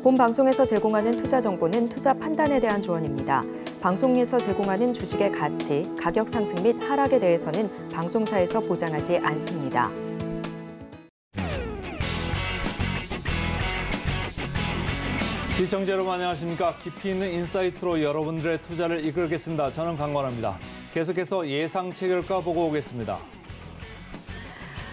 본 방송에서 제공하는 투자 정보는 투자 판단에 대한 조언입니다. 방송에서 제공하는 주식의 가치, 가격 상승 및 하락에 대해서는 방송사에서 보장하지 않습니다. 시청자 여러분 안녕하십니까? 깊이 있는 인사이트로 여러분들의 투자를 이끌겠습니다. 저는 강건호입니다. 계속해서 예상 체결가 보고 오겠습니다.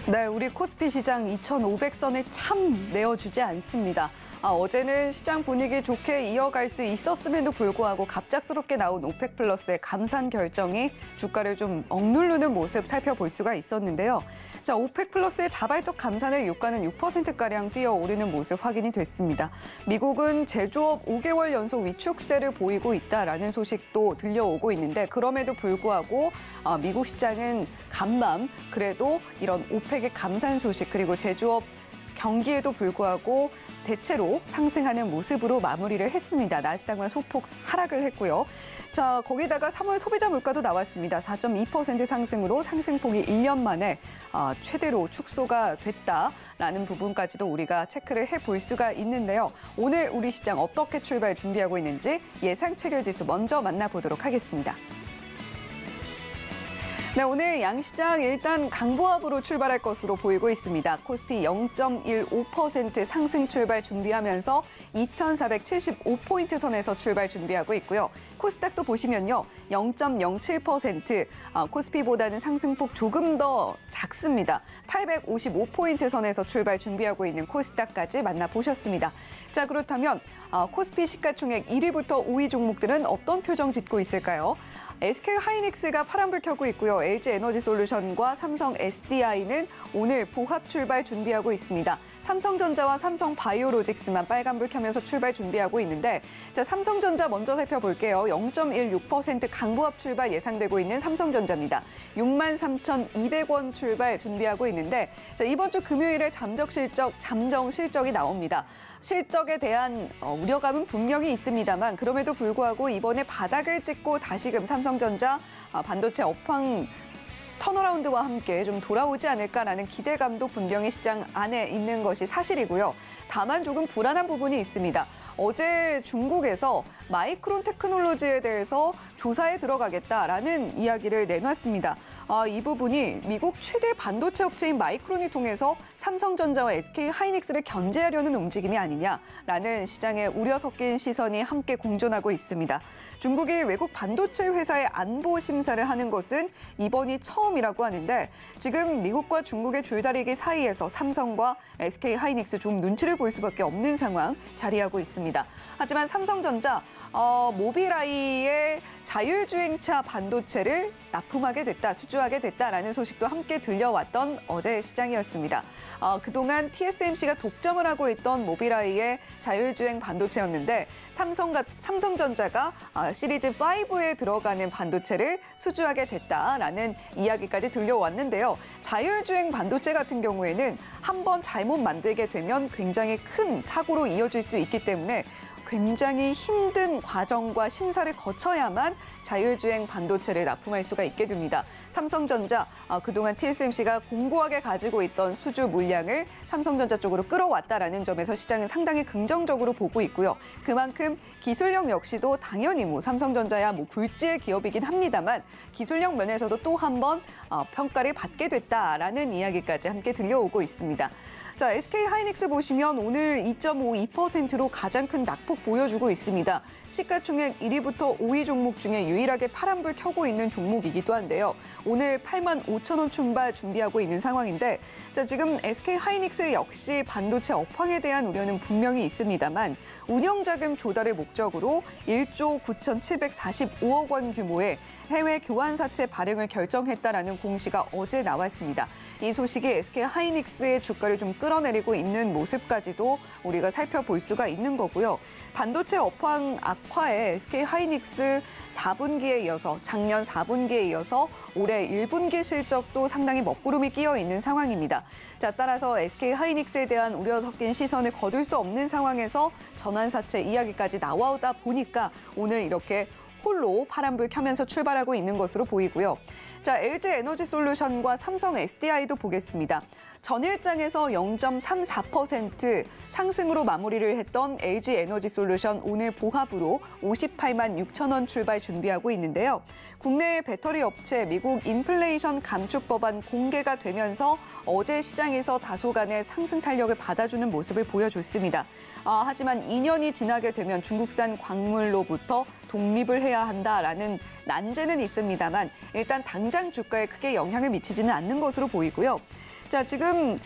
네, 우리 코스피 시장 2,500선을 참 내어주지 않습니다. 어제는 시장 분위기 좋게 이어갈 수 있었음에도 불구하고 갑작스럽게 나온 오펙 플러스의 감산 결정이 주가를 좀 억누르는 모습 살펴볼 수가 있었는데요. 자, 오펙 플러스의 자발적 감산에 유가는 6%가량 뛰어오르는 모습 확인이 됐습니다. 미국은 제조업 5개월 연속 위축세를 보이고 있다라는 소식도 들려오고 있는데 그럼에도 불구하고 미국 시장은 간밤 그래도 이런 오펙의 감산 소식 그리고 제조업 경기에도 불구하고 대체로 상승하는 모습으로 마무리를 했습니다. 나스닥은 소폭 하락을 했고요. 자, 거기다가 3월 소비자 물가도 나왔습니다. 4.2% 상승으로 상승폭이 1년 만에 최대로 축소가 됐다라는 부분까지도 우리가 체크를 해볼 수가 있는데요. 오늘 우리 시장 어떻게 출발 준비하고 있는지 예상 체결 지수 먼저 만나보도록 하겠습니다. 네, 오늘 양시장 일단 강보합으로 출발할 것으로 보이고 있습니다. 코스피 0.15% 상승 출발 준비하면서 2,475포인트 선에서 출발 준비하고 있고요. 코스닥도 보시면요. 0.07%, 코스피보다는 상승폭 조금 더 작습니다. 855포인트 선에서 출발 준비하고 있는 코스닥까지 만나보셨습니다. 자, 그렇다면 코스피 시가총액 1위부터 5위 종목들은 어떤 표정 짓고 있을까요? SK하이닉스가 파란불 켜고 있고요. LG에너지솔루션과 삼성 SDI는 오늘 보합 출발 준비하고 있습니다. 삼성전자와 삼성바이오로직스만 빨간불 켜면서 출발 준비하고 있는데 자, 삼성전자 먼저 살펴볼게요. 0.16% 강보합 출발 예상되고 있는 삼성전자입니다. 63,200원 출발 준비하고 있는데 자, 이번 주 금요일에 잠정 실적이 나옵니다. 실적에 대한 우려감은 분명히 있습니다만 그럼에도 불구하고 이번에 바닥을 찍고 다시금 삼성전자 반도체 업황 턴어라운드와 함께 좀 돌아오지 않을까라는 기대감도 분명히 시장 안에 있는 것이 사실이고요. 다만 조금 불안한 부분이 있습니다. 어제 중국에서 마이크론 테크놀로지에 대해서 조사에 들어가겠다라는 이야기를 내놨습니다. 이 부분이 미국 최대 반도체 업체인 마이크론이 통해서 삼성전자와 SK하이닉스를 견제하려는 움직임이 아니냐라는 시장의 우려 섞인 시선이 함께 공존하고 있습니다. 중국이 외국 반도체 회사의 안보 심사를 하는 것은 이번이 처음이라고 하는데 지금 미국과 중국의 줄다리기 사이에서 삼성과 SK하이닉스 좀 눈치를 볼 수밖에 없는 상황 자리하고 있습니다. 하지만 삼성전자 모빌아이의 자율주행차 반도체를 납품하게 됐다, 수주하게 됐다라는 소식도 함께 들려왔던 어제 시장이었습니다. 그동안 TSMC가 독점을 하고 있던 모빌아이의 자율주행 반도체였는데 삼성전자가 시리즈 5에 들어가는 반도체를 수주하게 됐다라는 이야기까지 들려왔는데요. 자율주행 반도체 같은 경우에는 한번 잘못 만들게 되면 굉장히 큰 사고로 이어질 수 있기 때문에 굉장히 힘든 과정과 심사를 거쳐야만 자율주행 반도체를 납품할 수가 있게 됩니다. 삼성전자 그동안 TSMC가 공고하게 가지고 있던 수주 물량을 삼성전자 쪽으로 끌어왔다라는 점에서 시장은 상당히 긍정적으로 보고 있고요. 그만큼 기술력 역시도 당연히 삼성전자야 굴지의 기업이긴 합니다만 기술력 면에서도 또 한 번 평가를 받게 됐다라는 이야기까지 함께 들려오고 있습니다. 자, SK하이닉스 보시면 오늘 2.52%로 가장 큰 낙폭 보여주고 있습니다. 시가총액 1위부터 5위 종목 중에 유일하게 파란불 켜고 있는 종목이기도 한데요. 오늘 85,000원 춘발 준비하고 있는 상황인데 자, 지금 SK하이닉스 역시 반도체 업황에 대한 우려는 분명히 있습니다만 운영자금 조달을 목적으로 1조 9,745억 원 규모의 해외 교환사채 발행을 결정했다라는 공시가 어제 나왔습니다. 이 소식이 SK하이닉스의 주가를 좀 끌어내리고 있는 모습까지도 우리가 살펴볼 수가 있는 거고요. 반도체 업황 악화에 SK하이닉스 4분기에 이어서 작년 4분기에 이어서 올해 1분기 실적도 상당히 먹구름이 끼어 있는 상황입니다. 자, 따라서 SK하이닉스에 대한 우려 섞인 시선을 거둘 수 없는 상황에서 전환사채 이야기까지 나와오다 보니까 오늘 이렇게 홀로 파란불 켜면서 출발하고 있는 것으로 보이고요. 자, LG에너지솔루션과 삼성 SDI도 보겠습니다. 전일장에서 0.34% 상승으로 마무리를 했던 LG에너지솔루션 오늘 보합으로 58만 6천 원 출발 준비하고 있는데요. 국내 배터리 업체 미국 인플레이션 감축 법안 공개가 되면서 어제 시장에서 다소간의 상승 탄력을 받아주는 모습을 보여줬습니다. 하지만 2년이 지나게 되면 중국산 광물로부터 독립을 해야 한다라는 난제는 있습니다만 일단 당장 주가에 크게 영향을 미치지는 않는 것으로 보이고요. 자, 지금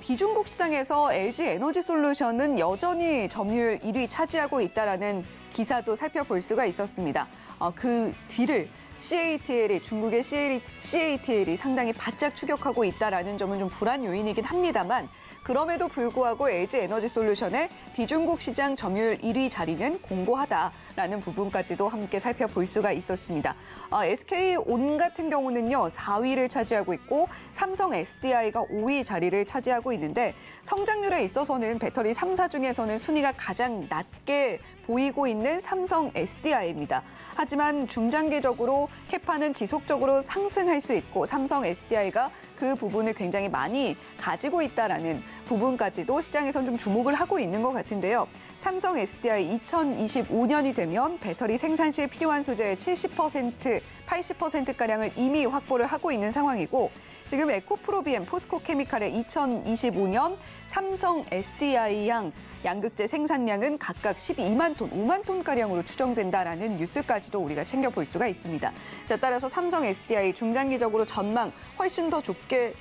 비중국 시장에서 LG에너지솔루션은 여전히 점유율 1위 차지하고 있다라는 기사도 살펴볼 수가 있었습니다. 그 뒤를 CATL이 중국의 CATL이 상당히 바짝 추격하고 있다라는 점은 좀 불안 요인이긴 합니다만 그럼에도 불구하고 LG에너지솔루션의 비중국 시장 점유율 1위 자리는 공고하다라는 부분까지도 함께 살펴볼 수가 있었습니다. SK온 같은 경우는요 4위를 차지하고 있고 삼성 SDI가 5위 자리를 차지하고 있는데 성장률에 있어서는 배터리 3사 중에서는 순위가 가장 낮게 보이고 있는 삼성 SDI입니다. 하지만 중장기적으로 캐파는 지속적으로 상승할 수 있고 삼성 SDI가 그 부분을 굉장히 많이 가지고 있다라는 부분까지도 시장에선 좀 주목을 하고 있는 것 같은데요. 삼성 SDI 2025년이 되면 배터리 생산 시에 필요한 소재의 70%, 80%가량을 이미 확보를 하고 있는 상황이고 지금 에코프로비엠, 포스코케미칼의 2025년 삼성 SDI 양극재 생산량은 각각 12만 톤, 5만 톤가량으로 추정된다라는 뉴스까지도 우리가 챙겨볼 수가 있습니다. 자, 따라서 삼성 SDI 중장기적으로 전망 훨씬 더 좋게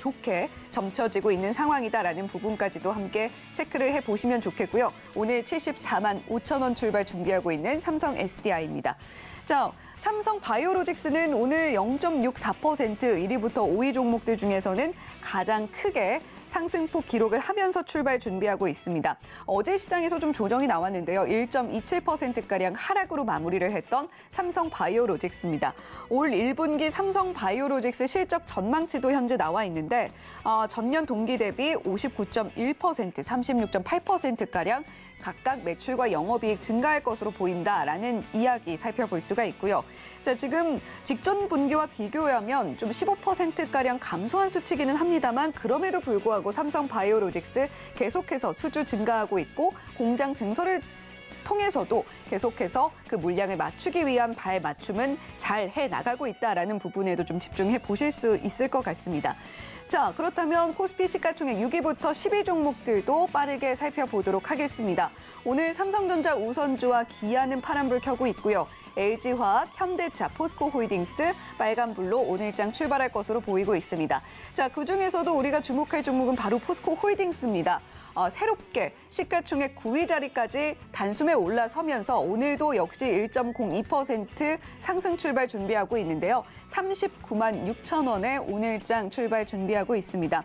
점쳐지고 있는 상황이다라는 부분까지도 함께 체크를 해보시면 좋겠고요. 오늘 74만 5천 원 출발 준비하고 있는 삼성 SDI입니다. 자, 삼성 바이오로직스는 오늘 0.64% 1위부터 5위 종목들 중에서는 가장 크게 상승폭 기록을 하면서 출발 준비하고 있습니다. 어제 시장에서 좀 조정이 나왔는데요. 1.27%가량 하락으로 마무리를 했던 삼성 바이오로직스입니다. 올 1분기 삼성 바이오로직스 실적 전망치도 현재 나와 있는데 전년 동기 대비 59.1%, 36.8%가량 각각 매출과 영업이익 증가할 것으로 보인다라는 이야기 살펴볼 수가 있고요. 자, 지금 직전 분기와 비교하면 좀 15%가량 감소한 수치기는 합니다만 그럼에도 불구하고 삼성 바이오로직스 계속해서 수주 증가하고 있고 공장 증설을 통해서도 계속해서 그 물량을 맞추기 위한 발맞춤은 잘 해나가고 있다라는 부분에도 좀 집중해 보실 수 있을 것 같습니다. 자, 그렇다면 코스피 시가총액 6위부터 10위 종목들도 빠르게 살펴보도록 하겠습니다. 오늘 삼성전자 우선주와 기아는 파란불 켜고 있고요. LG화학, 현대차, 포스코홀딩스, 빨간불로 오늘장 출발할 것으로 보이고 있습니다. 자, 그중에서도 우리가 주목할 종목은 바로 포스코홀딩스입니다. 새롭게 시가총액 9위 자리까지 단숨에 올라서면서 오늘도 역시 1.02% 상승 출발 준비하고 있는데요. 39만 6천 원에 오늘장 출발 준비하고 있습니다.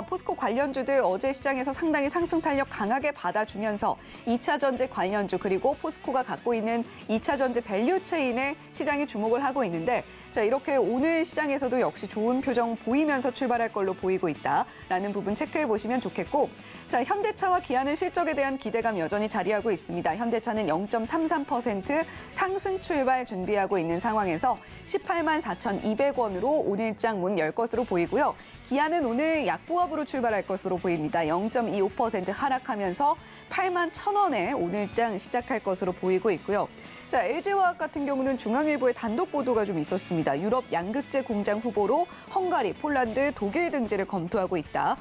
포스코 관련주들 어제 시장에서 상당히 상승 탄력 강하게 받아주면서 2차 전지 관련주 그리고 포스코가 갖고 있는 2차 전지 밸류 체인에 시장이 주목을 하고 있는데 자, 이렇게 오늘 시장에서도 역시 좋은 표정 보이면서 출발할 걸로 보이고 있다라는 부분 체크해 보시면 좋겠고 자, 현대차와 기아는 실적에 대한 기대감 여전히 자리하고 있습니다. 현대차는 0.33% 상승 출발 준비하고 있는 상황에서 18만 4,200원으로 오늘장 문 열 것으로 보이고요. 기아는 오늘 약보합으로 출발할 것으로 보입니다. 0.25% 하락하면서 8만 1,000원에 오늘장 시작할 것으로 보이고 있고요. 자, LG화학 같은 경우는 중앙일보의 단독 보도가 좀 있었습니다. 유럽 양극재 공장 후보로 헝가리, 폴란드, 독일 등지를 검토하고 있다.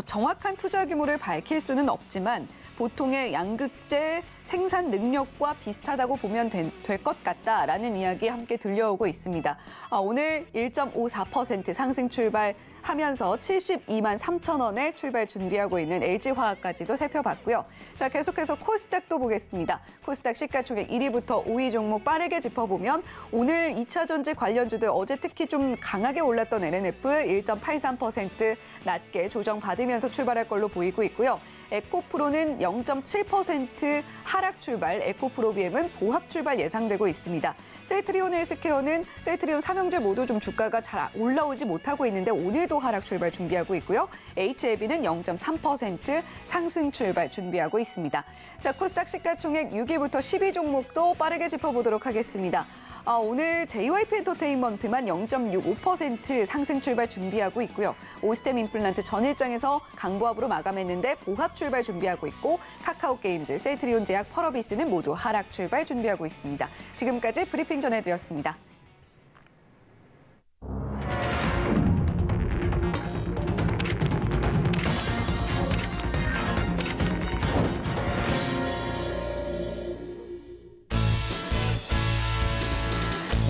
정확한 투자 규모를 밝힐 수는 없지만 보통의 양극재 생산 능력과 비슷하다고 보면 될 것 같다라는 이야기 함께 들려오고 있습니다. 오늘 1.54% 상승 출발하면서 72만 3천 원에 출발 준비하고 있는 LG화학까지도 살펴봤고요. 자, 계속해서 코스닥도 보겠습니다. 코스닥 시가총액 1위부터 5위 종목 빠르게 짚어보면 오늘 2차 전지 관련주들 어제 특히 좀 강하게 올랐던 LNF 1.83% 낮게 조정받으면서 출발할 걸로 보이고 있고요. 에코프로는 0.7% 하락 출발, 에코프로비엠은 보합 출발 예상되고 있습니다. 셀트리온 헬스케어는 셀트리온 삼형제 모두 좀 주가가 잘 올라오지 못하고 있는데 오늘도 하락 출발 준비하고 있고요. HLB는 0.3% 상승 출발 준비하고 있습니다. 자, 코스닥 시가총액 6위부터 10위 종목도 빠르게 짚어보도록 하겠습니다. 오늘 JYP 엔터테인먼트만 0.65% 상승 출발 준비하고 있고요. 오스템 임플란트 전일장에서 강보합으로 마감했는데 보합 출발 준비하고 있고 카카오 게임즈, 셀트리온 제약, 펄어비스는 모두 하락 출발 준비하고 있습니다. 지금까지 브리핑 전해드렸습니다.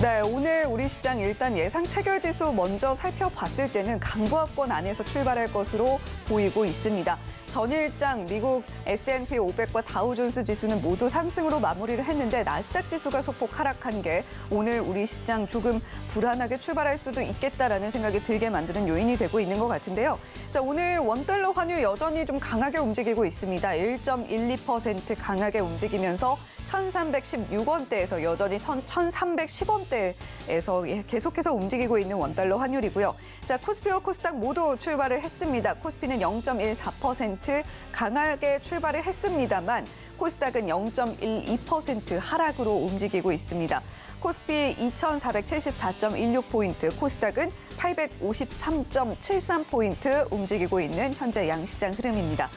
네, 오늘 우리 시장 일단 예상 체결 지수 먼저 살펴봤을 때는 강보합권 안에서 출발할 것으로 보이고 있습니다. 전일장 미국 S&P 500과 다우존스 지수는 모두 상승으로 마무리를 했는데 나스닥 지수가 소폭 하락한 게 오늘 우리 시장 조금 불안하게 출발할 수도 있겠다라는 생각이 들게 만드는 요인이 되고 있는 것 같은데요. 자, 오늘 원달러 환율 여전히 좀 강하게 움직이고 있습니다. 1.12% 강하게 움직이면서 1,316원대에서 여전히 1,310원대에서 계속해서 움직이고 있는 원달러 환율이고요. 자, 코스피와 코스닥 모두 출발을 했습니다. 코스피는 0.14% 강하게 출발을 했습니다만 코스닥은 0.12% 하락으로 움직이고 있습니다. 코스피 2,474.16포인트, 코스닥은 853.73포인트 움직이고 있는 현재 양시장 흐름입니다.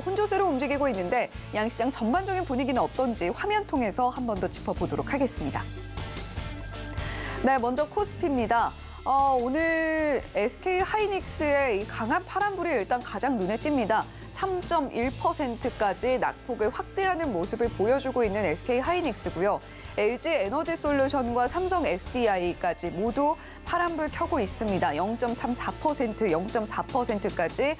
혼조세로 움직이고 있는데 양시장 전반적인 분위기는 어떤지 화면 통해서 한 번 더 짚어보도록 하겠습니다. 네, 먼저 코스피입니다. 오늘 SK 하이닉스의 이 강한 파란불이 일단 가장 눈에 띕니다. 3.1%까지 낙폭을 확대하는 모습을 보여주고 있는 SK 하이닉스고요. LG 에너지 솔루션과 삼성 SDI까지 모두 파란불 켜고 있습니다. 0.34%, 0.4%까지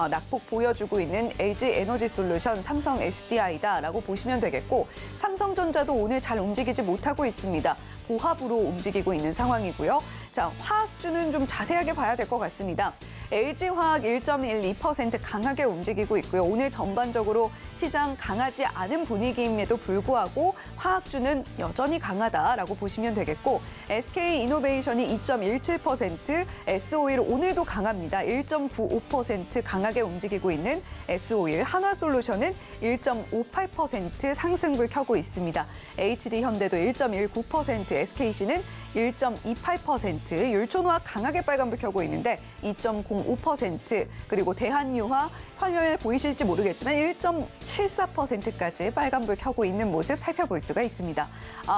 낙폭 보여주고 있는 LG 에너지 솔루션, 삼성 SDI다라고 보시면 되겠고 삼성전자도 오늘 잘 움직이지 못하고 있습니다. 보합으로 움직이고 있는 상황이고요. 자, 화학주는 좀 자세하게 봐야 될 것 같습니다. LG화학 1.12% 강하게 움직이고 있고요. 오늘 전반적으로 시장 강하지 않은 분위기임에도 불구하고 화학주는 여전히 강하다라고 보시면 되겠고 SK이노베이션이 2.17%, S-오일 오늘도 강합니다. 1.95% 강하게 움직이고 있는 S-오일, 한화솔루션은 1.58% 상승불 켜고 있습니다. HD현대도 1.19%, SKC는 1.28%, 율촌화학 강하게 빨간불 켜고 있는데 2.05%, 그리고 대한유화 화면에 보이실지 모르겠지만 1.74%까지 빨간불 켜고 있는 모습 살펴볼 수가 있습니다.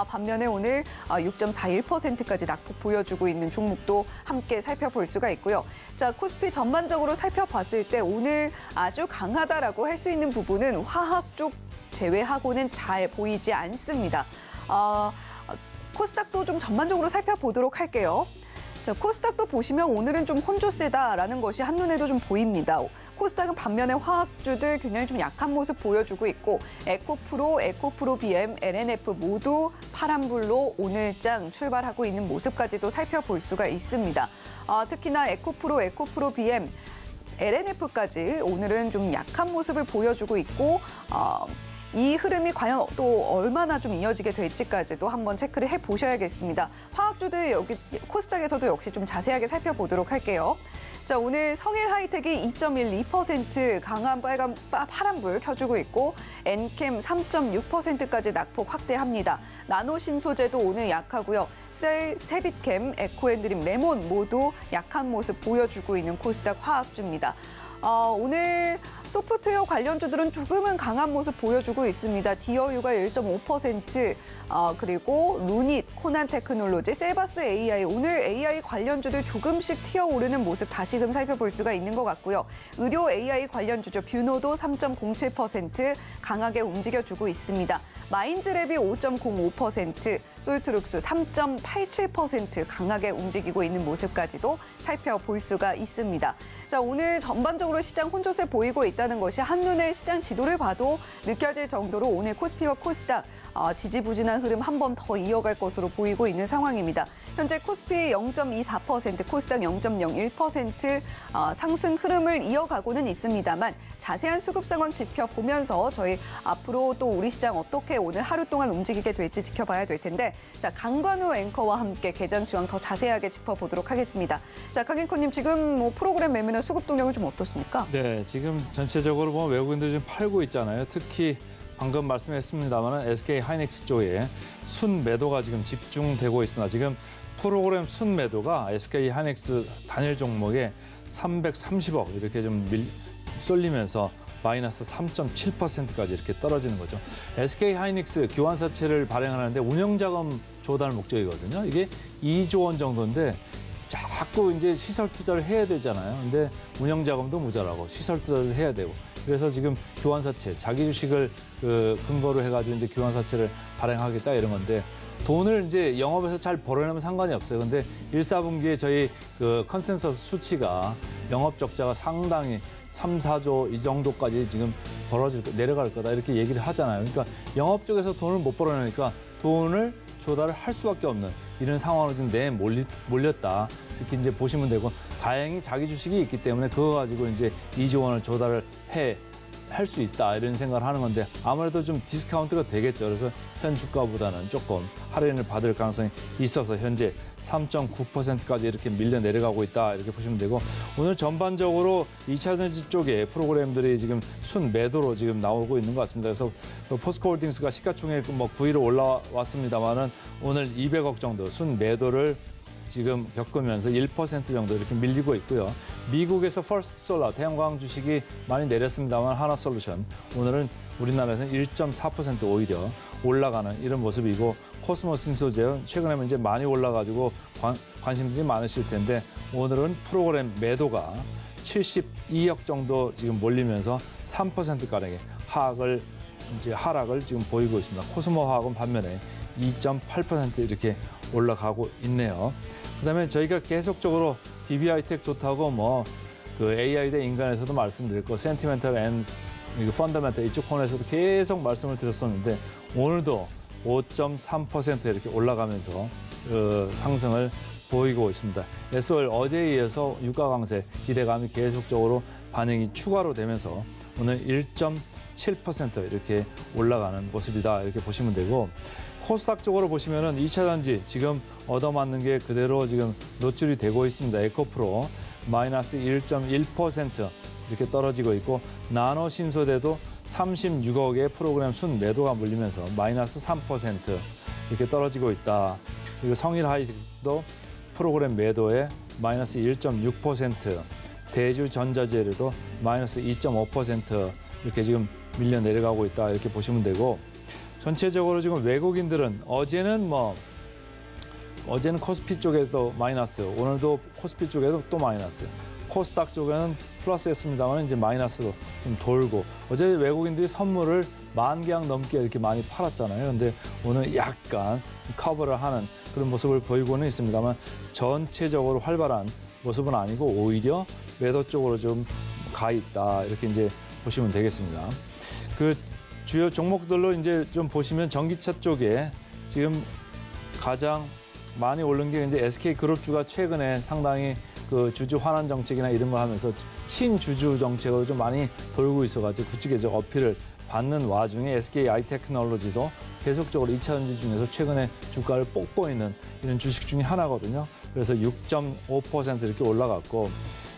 반면에 오늘 6.41%까지 낙폭 보여주고 있는 종목도 함께 살펴볼 수가 있고요. 자, 코스피 전반적으로 살펴봤을 때 오늘 아주 강하다라고 할 수 있는 부분은 화학 쪽 제외하고는 잘 보이지 않습니다. 코스닥도 좀 전반적으로 살펴보도록 할게요. 자, 코스닥도 보시면 오늘은 좀 혼조세다라는 것이 한눈에도 좀 보입니다. 코스닥은 반면에 화학주들 굉장히 좀 약한 모습 보여주고 있고 에코프로, 에코프로 BM, LNF 모두 파란불로 오늘장 출발하고 있는 모습까지도 살펴볼 수가 있습니다. 특히나 에코프로, 에코프로 BM, LNF까지 오늘은 좀 약한 모습을 보여주고 있고 이 흐름이 과연 또 얼마나 좀 이어지게 될지까지도 한번 체크를 해보셔야겠습니다. 화학주들 여기 코스닥에서도 역시 좀 자세하게 살펴보도록 할게요. 자, 오늘 성일 하이텍이 2.12% 강한 파란불 켜주고 있고 엔캠 3.6%까지 낙폭 확대합니다. 나노신소재도 오늘 약하고요. 셀, 세빛캠, 에코앤드림, 레몬 모두 약한 모습 보여주고 있는 코스닥 화학주입니다. 오늘 소프트웨어 관련주들은 조금은 강한 모습 보여주고 있습니다. 디어유가 1.5%, 그리고 루닛, 코난 테크놀로지, 셀바스 AI, 오늘 AI 관련주들 조금씩 튀어오르는 모습 다시금 살펴볼 수가 있는 것 같고요. 의료 AI 관련주죠. 뷰노도 3.07% 강하게 움직여주고 있습니다. 마인즈랩이 5.05%, 솔트룩스 3.87% 강하게 움직이고 있는 모습까지도 살펴볼 수가 있습니다. 자, 오늘 전반적으로 시장 혼조세 보이고 있다는 것이 한눈에 시장 지도를 봐도 느껴질 정도로 오늘 코스피와 코스닥 지지부진한 흐름 한 번 더 이어갈 것으로 보이고 있는 상황입니다. 현재 코스피 0.24%, 코스닥 0.01% 상승 흐름을 이어가고는 있습니다만 자세한 수급 상황 지켜보면서 저희 앞으로 또 우리 시장 어떻게 오늘 하루 동안 움직이게 될지 지켜봐야 될 텐데 자, 강관우 앵커와 함께 개장 시황 더 자세하게 짚어보도록 하겠습니다. 자, 강앵커님 지금 뭐 프로그램 매매나 수급 동향은 좀 어떻습니까? 네, 지금 전체적으로 외국인들이 좀 팔고 있잖아요. 특히 방금 말씀했습니다만 SK 하이닉스 쪽에 순매도가 지금 집중되고 있습니다. 지금 프로그램 순매도가 SK 하이닉스 단일 종목에 330억 이렇게 좀 쏠리면서 마이너스 3.7%까지 이렇게 떨어지는 거죠. SK 하이닉스 교환사채를 발행하는데 운영자금 조달 목적이거든요. 이게 2조 원 정도인데 자꾸 이제 시설 투자를 해야 되잖아요. 근데 운영자금도 모자라고 시설 투자를 해야 되고 그래서 지금 교환사채 자기 주식을 근거로 해가지고 이제 교환사채를 발행하겠다 이런 건데 돈을 이제 영업에서 잘 벌어내면 상관이 없어요. 근데 1, 4분기에 저희 컨센서스 수치가 영업 적자가 상당히 3, 4조 이 정도까지 지금 내려갈 거다 이렇게 얘기를 하잖아요. 그러니까 영업 쪽에서 돈을 못 벌어내니까 돈을 조달을 할 수밖에 없는 이런 상황으로 지금 몰렸다 이렇게 이제 보시면 되고 다행히 자기 주식이 있기 때문에 그거 가지고 이제 2조 원을 조달을 할 수 있다 이런 생각을 하는 건데 아무래도 좀 디스카운트가 되겠죠. 그래서 현 주가보다는 조금 할인을 받을 가능성이 있어서 현재 3.9%까지 이렇게 밀려 내려가고 있다 이렇게 보시면 되고 오늘 전반적으로 2차전지 쪽에 프로그램들이 지금 순매도로 지금 나오고 있는 것 같습니다. 그래서 포스코홀딩스가 시가총액 뭐 9위로 올라왔습니다만은 오늘 200억 정도 순매도를 지금 겪으면서 1% 정도 이렇게 밀리고 있고요. 미국에서 퍼스트솔라 태양광 주식이 많이 내렸습니다만 하나솔루션 오늘은 우리나라에서는 1.4% 오히려 올라가는 이런 모습이고 코스모신소재 최근에 이제 많이 올라가지고 관심들이 많으실 텐데 오늘은 프로그램 매도가 72억 정도 지금 몰리면서 3%가량의 하락을 지금 보이고 있습니다. 코스모화학은 반면에 2.8% 이렇게 올라가고 있네요. 그다음에 저희가 계속적으로 DB하이텍 좋다고 AI 대 인간에서도 말씀드렸고 센티멘탈 앤 펀더멘탈 이쪽 코너에서도 계속 말씀을 드렸었는데 오늘도 5.3% 이렇게 올라가면서 상승을 보이고 있습니다. SOL 어제에 이어서 유가 강세 기대감이 계속적으로 반영이 추가로 되면서 오늘 1.7% 이렇게 올라가는 모습이다 이렇게 보시면 되고 코스닥 쪽으로 보시면은 2차전지 지금 얻어맞는 게 그대로 지금 노출이 되고 있습니다. 에코프로 마이너스 1.1% 이렇게 떨어지고 있고 나노 신소재도 36억의 프로그램 순매도가 물리면서 마이너스 3% 이렇게 떨어지고 있다. 그리고 성일 하이도 프로그램 매도에 마이너스 1.6%, 대주 전자재료도 마이너스 2.5% 이렇게 지금 밀려 내려가고 있다 이렇게 보시면 되고 전체적으로 지금 외국인들은 어제는 코스피 쪽에도 마이너스, 오늘도 코스피 쪽에도 또 마이너스, 코스닥 쪽에는 플러스였습니다만 이제 마이너스로 좀 돌고 어제 외국인들이 선물을 10,000개양 넘게 이렇게 많이 팔았잖아요. 그런데 오늘 약간 커버를 하는 그런 모습을 보이고는 있습니다만 전체적으로 활발한 모습은 아니고 오히려 매도 쪽으로 좀 가 있다 이렇게 이제 보시면 되겠습니다. 주요 종목들로 이제 좀 보시면 전기차 쪽에 지금 가장 많이 오른 게 이제 SK그룹주가 최근에 상당히 주주 환원 정책이나 이런 거 하면서 친주주 정책으로 좀 많이 돌고 있어가지고 그쪽에 어필을 받는 와중에 SK 아이테크놀로지도 계속적으로 2차전지 중에서 최근에 주가를 돋보이는 이런 주식 중에 하나거든요. 그래서 6.5% 이렇게 올라갔고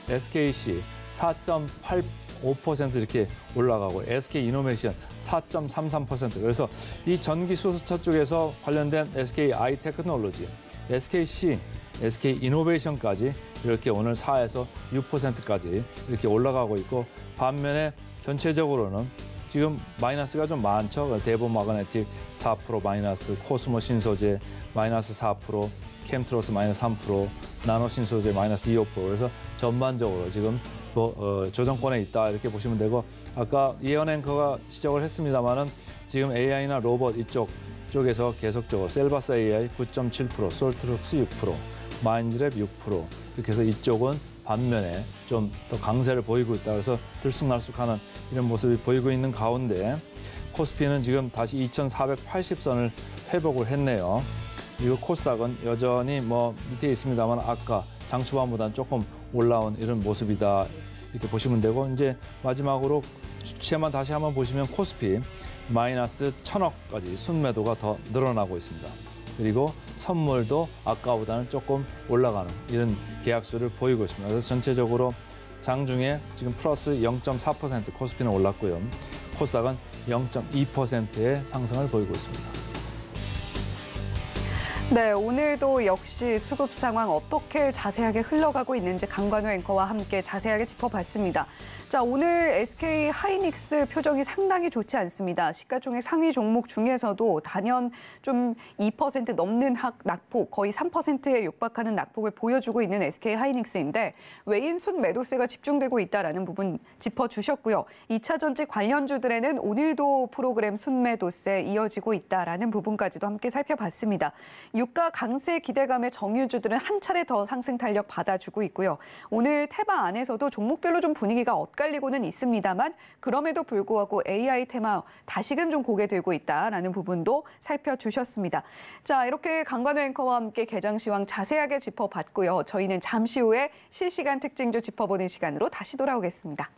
SKC 4.85% 이렇게 올라가고 SK이노베이션 4.33% 그래서 이 전기 수소차 쪽에서 관련된 SK 아이테크놀로지, SKC, SK이노베이션까지 이렇게 오늘 4에서 6%까지 이렇게 올라가고 있고 반면에 전체적으로는 지금 마이너스가 좀 많죠. 대보마그네틱 4% 마이너스, 코스모 신소재 마이너스 4%, 캠트로스 마이너스 3%, 나노 신소재 마이너스 2.5% 그래서 전반적으로 지금 조정권에 있다 이렇게 보시면 되고 아까 이현 앵커가 지적을 했습니다마는 지금 AI나 로봇 쪽에서 계속적으로 셀바스 AI 9.7%, 솔트룩스 6%, 마인즈랩 6% 이렇게 해서 이쪽은 반면에 좀 더 강세를 보이고 있다. 그래서 들쑥날쑥하는 이런 모습이 보이고 있는 가운데 코스피는 지금 다시 2,480선을 회복을 했네요. 그리고 코스닥은 여전히 밑에 있습니다만 아까 장 초반보다는 조금 올라온 이런 모습이다. 이렇게 보시면 되고 이제 마지막으로 주체만 다시 한번 보시면 코스피 마이너스 1,000억까지 순매도가 더 늘어나고 있습니다. 그리고 선물도 아까보다는 조금 올라가는 이런 계약수를 보이고 있습니다. 그래서 전체적으로 장중에 지금 플러스 0.4% 코스피는 올랐고요. 코스닥은 0.2%의 상승을 보이고 있습니다. 네, 오늘도 역시 수급 상황 어떻게 자세하게 흘러가고 있는지 강관우 앵커와 함께 자세하게 짚어봤습니다. 자, 오늘 SK 하이닉스 표정이 상당히 좋지 않습니다. 시가총액 상위 종목 중에서도 단연 좀 2% 넘는 낙폭, 거의 3%에 육박하는 낙폭을 보여주고 있는 SK 하이닉스인데 외인 순 매도세가 집중되고 있다라는 부분 짚어주셨고요. 2차 전지 관련주들에는 오늘도 프로그램 순매도세 이어지고 있다라는 부분까지도 함께 살펴봤습니다. 유가 강세 기대감에 정유주들은 한 차례 더 상승 탄력 받아주고 있고요. 오늘 테마 안에서도 종목별로 좀 분위기가 엇갈리고는 있습니다만 그럼에도 불구하고 AI 테마 다시금 좀 고개 들고 있다라는 부분도 살펴주셨습니다. 자, 이렇게 강관우 앵커와 함께 개장 시황 자세하게 짚어봤고요. 저희는 잠시 후에 실시간 특징주 짚어보는 시간으로 다시 돌아오겠습니다.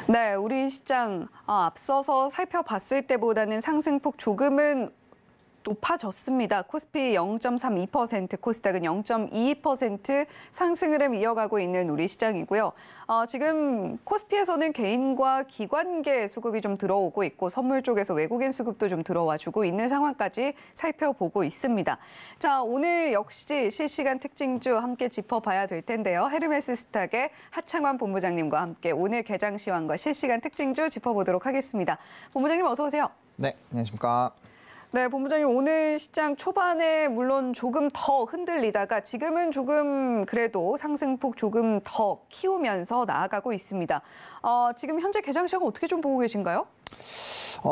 네, 우리 시장 앞서서 살펴봤을 때보다는 상승폭 조금은 높아졌습니다. 코스피 0.32%, 코스닥은 0.22% 상승 흐름 이어가고 있는 우리 시장이고요. 지금 코스피에서는 개인과 기관계 수급이 좀 들어오고 있고 선물 쪽에서 외국인 수급도 좀 들어와주고 있는 상황까지 살펴보고 있습니다. 자, 오늘 역시 실시간 특징주 함께 짚어봐야 될 텐데요. 헤르메스 스탁의 하창환 본부장님과 함께 오늘 개장 시황과 실시간 특징주 짚어보도록 하겠습니다. 본부장님 어서 오세요. 네, 안녕하십니까. 네, 본부장님 오늘 시장 초반에 물론 조금 더 흔들리다가 지금은 조금 그래도 상승폭 조금 더 키우면서 나아가고 있습니다. 지금 현재 개장 시황 어떻게 좀 보고 계신가요?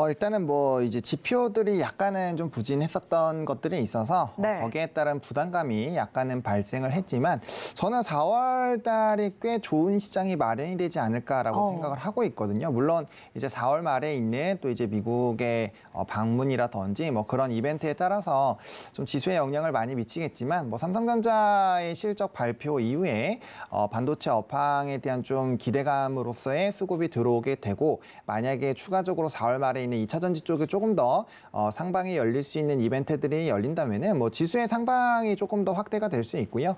일단은 뭐 이제 지표들이 약간은 좀 부진했었던 것들이 있어서 네. 거기에 따른 부담감이 약간은 발생을 했지만 저는 4월 달이 꽤 좋은 시장이 마련이 되지 않을까라고 생각을 하고 있거든요. 물론 이제 4월 말에 있는 또 이제 미국의 방문이라든지 뭐 그런 이벤트에 따라서 좀 지수에 영향을 많이 미치겠지만 뭐 삼성전자의 실적 발표 이후에 반도체 업황에 대한 좀 기대감으로서의 수급이 들어오게 되고 만약에 추가적으로 4월 말에 있는 2차 전지 쪽에 조금 더 상방이 열릴 수 있는 이벤트들이 열린다면은 뭐 지수의 상방이 조금 더 확대가 될 수 있고요.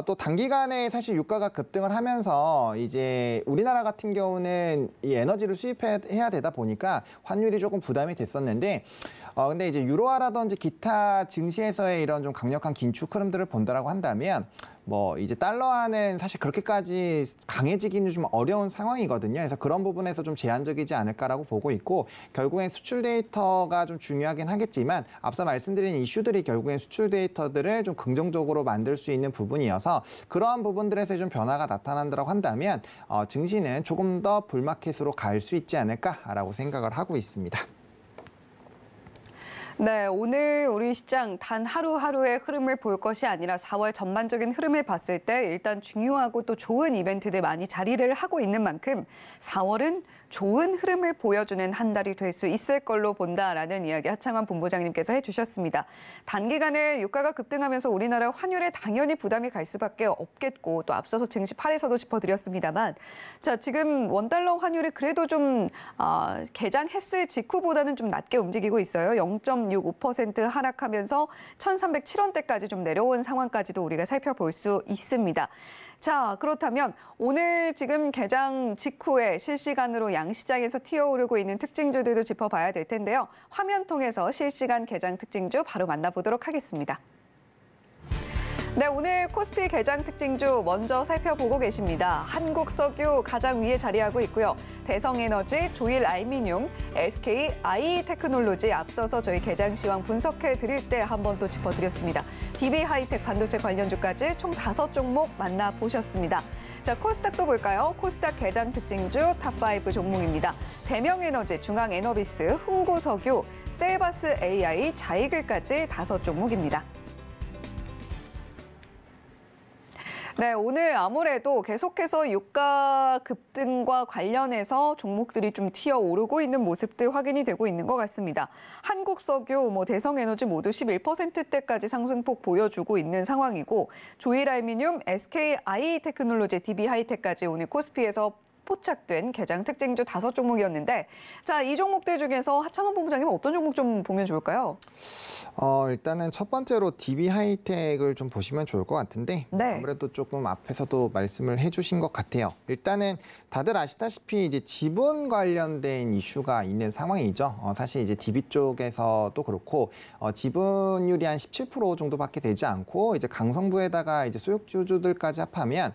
또 단기간에 사실 유가가 급등을 하면서 이제 우리나라 같은 경우는 이 에너지를 수입해야 되다 보니까 환율이 조금 부담이 됐었는데 근데 이제 유로화라든지 기타 증시에서의 이런 좀 강력한 긴축 흐름들을 본다라고 한다면 뭐 이제 달러화는 사실 그렇게까지 강해지기는 좀 어려운 상황이거든요. 그래서 그런 부분에서 좀 제한적이지 않을까라고 보고 있고 결국엔 수출 데이터가 좀 중요하긴 하겠지만 앞서 말씀드린 이슈들이 결국엔 수출 데이터들을 좀 긍정적으로 만들 수 있는 부분이어서 그러한 부분들에서 좀 변화가 나타난다고 한다면 증시는 조금 더 불마켓으로 갈 수 있지 않을까라고 생각을 하고 있습니다. 네, 오늘 우리 시장 단 하루하루의 흐름을 볼 것이 아니라 4월 전반적인 흐름을 봤을 때 일단 중요하고 또 좋은 이벤트들 많이 자리를 하고 있는 만큼 4월은 좋은 흐름을 보여주는 한 달이 될 수 있을 걸로 본다라는 이야기 하창환 본부장님께서 해주셨습니다. 단기간에 유가가 급등하면서 우리나라 환율에 당연히 부담이 갈 수밖에 없겠고 또 앞서서 증시 8에서도 짚어드렸습니다만 자 지금 원달러 환율이 그래도 좀 개장했을 직후보다는 좀 낮게 움직이고 있어요. 0.65% 하락하면서 1,307원대까지 좀 내려온 상황까지도 우리가 살펴볼 수 있습니다. 자, 그렇다면 오늘 지금 개장 직후에 실시간으로 양시장에서 튀어오르고 있는 특징주들도 짚어봐야 될 텐데요. 화면 통해서 실시간 개장 특징주 바로 만나보도록 하겠습니다. 네, 오늘 코스피 개장 특징주 먼저 살펴보고 계십니다. 한국석유 가장 위에 자리하고 있고요. 대성에너지, 조일알미늄, SK IE테크놀로지 앞서서 저희 개장 시황 분석해 드릴 때 한 번 또 짚어드렸습니다. DB하이텍 반도체 관련주까지 총 5종목 만나보셨습니다. 자, 코스닥도 볼까요? 코스닥 개장 특징주 탑5 종목입니다. 대명에너지, 중앙에너비스, 흥구석유, 셀바스 AI, 자이글까지 5종목입니다. 네, 오늘 아무래도 계속해서 유가 급등과 관련해서 종목들이 좀 튀어오르고 있는 모습들 확인이 되고 있는 것 같습니다. 한국석유, 대성에너지 모두 11%대까지 상승폭 보여주고 있는 상황이고 조일알미늄, SK IE테크놀로지, DB하이텍까지 오늘 코스피에서 포착된 개장 특징주 5종목이었는데 자, 이 종목들 중에서 하창원 본부장님 어떤 종목 좀 보면 좋을까요? 일단은 첫 번째로 DB하이텍을 좀 보시면 좋을 것 같은데 네. 아무래도 조금 앞에서도 말씀을 해주신 것 같아요. 일단은 다들 아시다시피 이제 지분 관련된 이슈가 있는 상황이죠. 사실 이제 DB 쪽에서도 그렇고 지분율이 한 17% 정도밖에 되지 않고 이제 강성부에다가 이제 소액주주들까지 합하면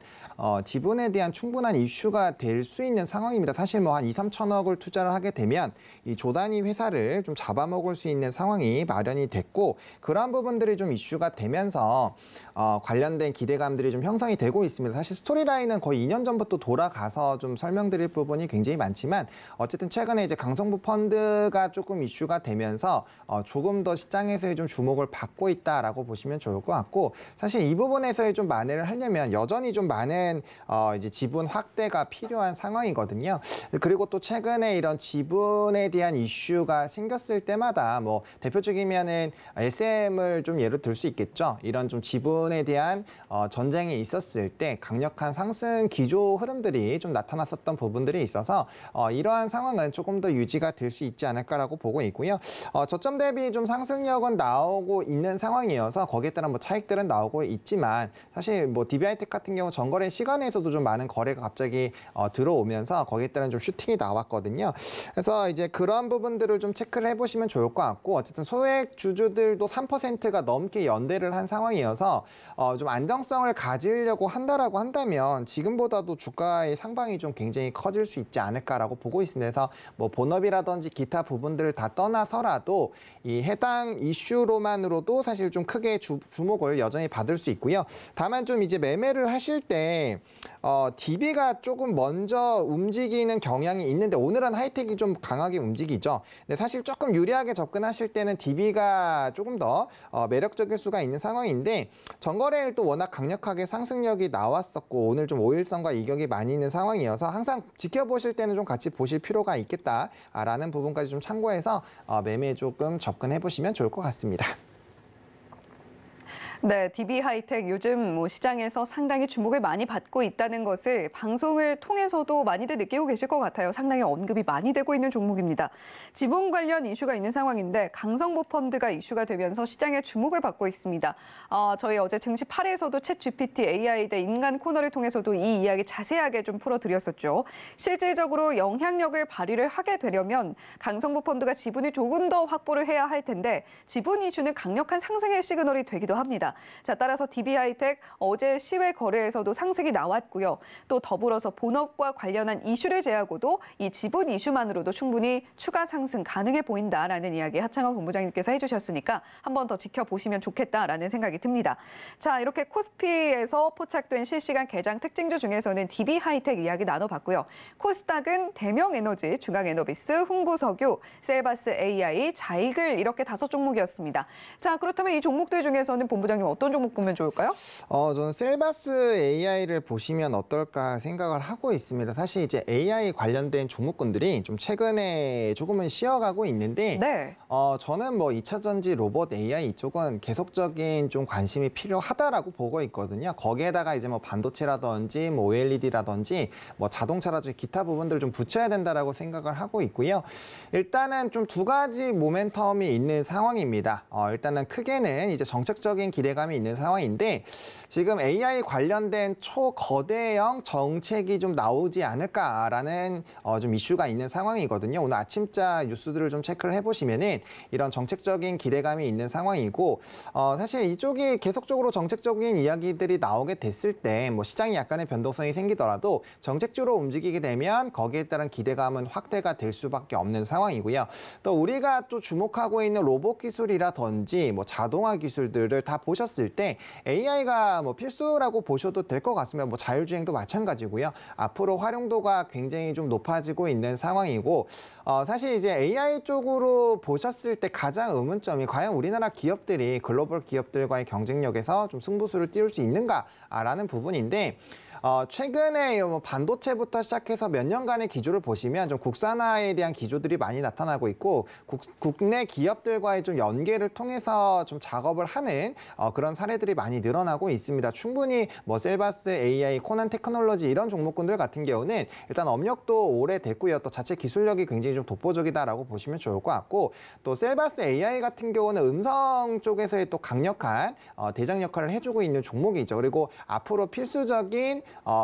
지분에 대한 충분한 이슈가 될 수 있는 상황입니다. 사실 뭐 한 2, 3천억을 투자를 하게 되면 이 조단위 회사를 좀 잡아먹을 수 있는 상황이 마련이 됐고 그러한 부분들이 좀 이슈가 되면서 관련된 기대감들이 좀 형성이 되고 있습니다. 사실 스토리라인은 거의 2년 전부터 돌아가서 좀 설명드릴 부분이 굉장히 많지만 어쨌든 최근에 이제 강성부 펀드가 조금 이슈가 되면서 조금 더 시장에서의 좀 주목을 받고 있다라고 보시면 좋을 것 같고 사실 이 부분에서의 좀 만회를 하려면 여전히 좀 많은 이제 지분 확대가 필요한 상황이거든요. 그리고 또 최근에 이런 지분에 대한 이슈가 생겼을 때마다 뭐 대표적이면은 SM을 좀 예로 들 수 있겠죠. 이런 좀 지분에 대한 전쟁이 있었을 때 강력한 상승 기조 흐름들이 좀 나타났었던 부분들이 있어서 이러한 상황은 조금 더 유지가 될 수 있지 않을까라고 보고 있고요. 저점 대비 좀 상승력은 나오고 있는 상황이어서 거기에 따른 뭐 차익들은 나오고 있지만 사실 뭐 DB하이텍 같은 경우 전거래 시간에서도 좀 많은 거래가 갑자기 들어오면서 거기에 따른 좀 슈팅이 나왔거든요. 그래서 이제 그런 부분들을 좀 체크를 해보시면 좋을 것 같고 어쨌든 소액 주주들도 3%가 넘게 연대를 한 상황이어서 좀 안정성을 가지려고 한다라고 한다면 지금보다도 주가의 상방이 좀 굉장히 커질 수 있지 않을까라고 보고 있습니다. 그래서 뭐 본업이라든지 기타 부분들을 다 떠나서라도 이 해당 이슈로만으로도 사실 좀 크게 주목을 여전히 받을 수 있고요. 다만 좀 이제 매매를 하실 때 DB가 조금 먼저 움직이는 경향이 있는데 오늘은 하이텍이 좀 강하게 움직이죠. 근데 사실 조금 유리하게 접근하실 때는 DB가 조금 더 매력적일 수가 있는 상황인데 전거래일 또 워낙 강력하게 상승력이 나왔었고 오늘 좀 5일선과 이격이 많이 있는 상황이어서 항상 지켜보실 때는 좀 같이 보실 필요가 있겠다라는 부분까지 좀 참고해서 매매에 조금 접근해 보시면 좋을 것 같습니다. 네, DB하이텍 요즘 뭐 시장에서 상당히 주목을 많이 받고 있다는 것을 방송을 통해서도 많이들 느끼고 계실 것 같아요. 상당히 언급이 많이 되고 있는 종목입니다. 지분 관련 이슈가 있는 상황인데 강성부 펀드가 이슈가 되면서 시장의 주목을 받고 있습니다. 저희 어제 증시 8에서도 챗GPT AI 대 인간 코너를 통해서도 이 이야기 자세하게 좀 풀어드렸었죠. 실질적으로 영향력을 발휘를 하게 되려면 강성부 펀드가 지분을 조금 더 확보를 해야 할 텐데 지분 이슈는 강력한 상승의 시그널이 되기도 합니다. 자, 따라서 DB하이텍 어제 시외 거래에서도 상승이 나왔고요. 또 더불어서 본업과 관련한 이슈를 제하고도 이 지분 이슈만으로도 충분히 추가 상승 가능해 보인다라는 이야기 하창원 본부장님께서 해주셨으니까 한 번 더 지켜보시면 좋겠다라는 생각이 듭니다. 자, 이렇게 코스피에서 포착된 실시간 개장 특징주 중에서는 DB하이텍 이야기 나눠봤고요. 코스닥은 대명에너지, 중앙에너비스, 흥구석유, 셀바스 AI, 자이글 이렇게 5종목이었습니다. 자, 그렇다면 이 종목들 중에서는 본부장님 어떤 종목 보면 좋을까요? 저는 셀바스 AI를 보시면 어떨까 생각을 하고 있습니다. 사실 이제 AI 관련된 종목군들이 좀 최근에 조금은 쉬어가고 있는데 네. 저는 뭐 2차 전지 로봇 AI 이쪽은 계속적인 좀 관심이 필요하다라고 보고 있거든요. 거기에다가 이제 뭐 반도체라든지 뭐 OLED라든지 뭐 자동차라든지 기타 부분들을 좀 붙여야 된다라고 생각을 하고 있고요. 일단은 좀 두 가지 모멘텀이 있는 상황입니다. 일단은 크게는 이제 정책적인 기대 기대감이 있는 상황인데 지금 AI 관련된 초거대형 정책이 좀 나오지 않을까라는 좀 이슈가 있는 상황이거든요. 오늘 아침자 뉴스들을 좀 체크를 해보시면은 이런 정책적인 기대감이 있는 상황이고 사실 이쪽이 계속적으로 정책적인 이야기들이 나오게 됐을 때 뭐 시장이 약간의 변동성이 생기더라도 정책주로 움직이게 되면 거기에 따른 기대감은 확대가 될 수밖에 없는 상황이고요. 또 우리가 또 주목하고 있는 로봇 기술이라든지 뭐 자동화 기술들을 다 보셨을 때 AI가 뭐 필수라고 보셔도 될 것 같습니다. 뭐 자율주행도 마찬가지고요. 앞으로 활용도가 굉장히 좀 높아지고 있는 상황이고 사실 이제 AI 쪽으로 보셨을 때 가장 의문점이 과연 우리나라 기업들이 글로벌 기업들과의 경쟁력에서 좀 승부수를 띄울 수 있는가라는 부분인데 최근에 뭐 반도체부터 시작해서 몇 년간의 기조를 보시면 좀 국산화에 대한 기조들이 많이 나타나고 있고 국내 기업들과의 좀 연계를 통해서 좀 작업을 하는 그런 사례들이 많이 늘어나고 있습니다. 충분히 뭐 셀바스 AI, 코난 테크놀로지 이런 종목군들 같은 경우는 일단 업력도 오래됐고요. 또 자체 기술력이 굉장히 좀 독보적이다라고 보시면 좋을 것 같고 또 셀바스 AI 같은 경우는 음성 쪽에서의 또 강력한 대장 역할을 해주고 있는 종목이죠. 그리고 앞으로 필수적인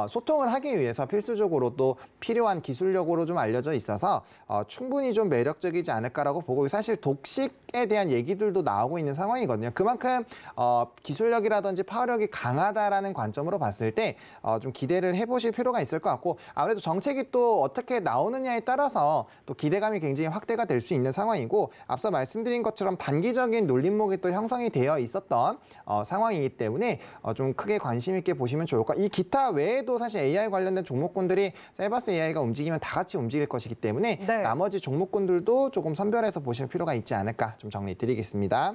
소통을 하기 위해서 필수적으로 또 필요한 기술력으로 좀 알려져 있어서 충분히 좀 매력적이지 않을까라고 보고 사실 독식에 대한 얘기들도 나오고 있는 상황이거든요. 그만큼 기술력이라든지 파워력이 강하다라는 관점으로 봤을 때 좀 기대를 해보실 필요가 있을 것 같고 아무래도 정책이 또 어떻게 나오느냐에 따라서 또 기대감이 굉장히 확대가 될 수 있는 상황이고 앞서 말씀드린 것처럼 단기적인 눌림목이 또 형성이 되어 있었던 상황이기 때문에 좀 크게 관심 있게 보시면 좋을 것 같아요. 이 기타 외에도 사실 AI 관련된 종목군들이 셀바스 AI가 움직이면 다 같이 움직일 것이기 때문에 네. 나머지 종목군들도 조금 선별해서 보실 필요가 있지 않을까 좀 정리 드리겠습니다.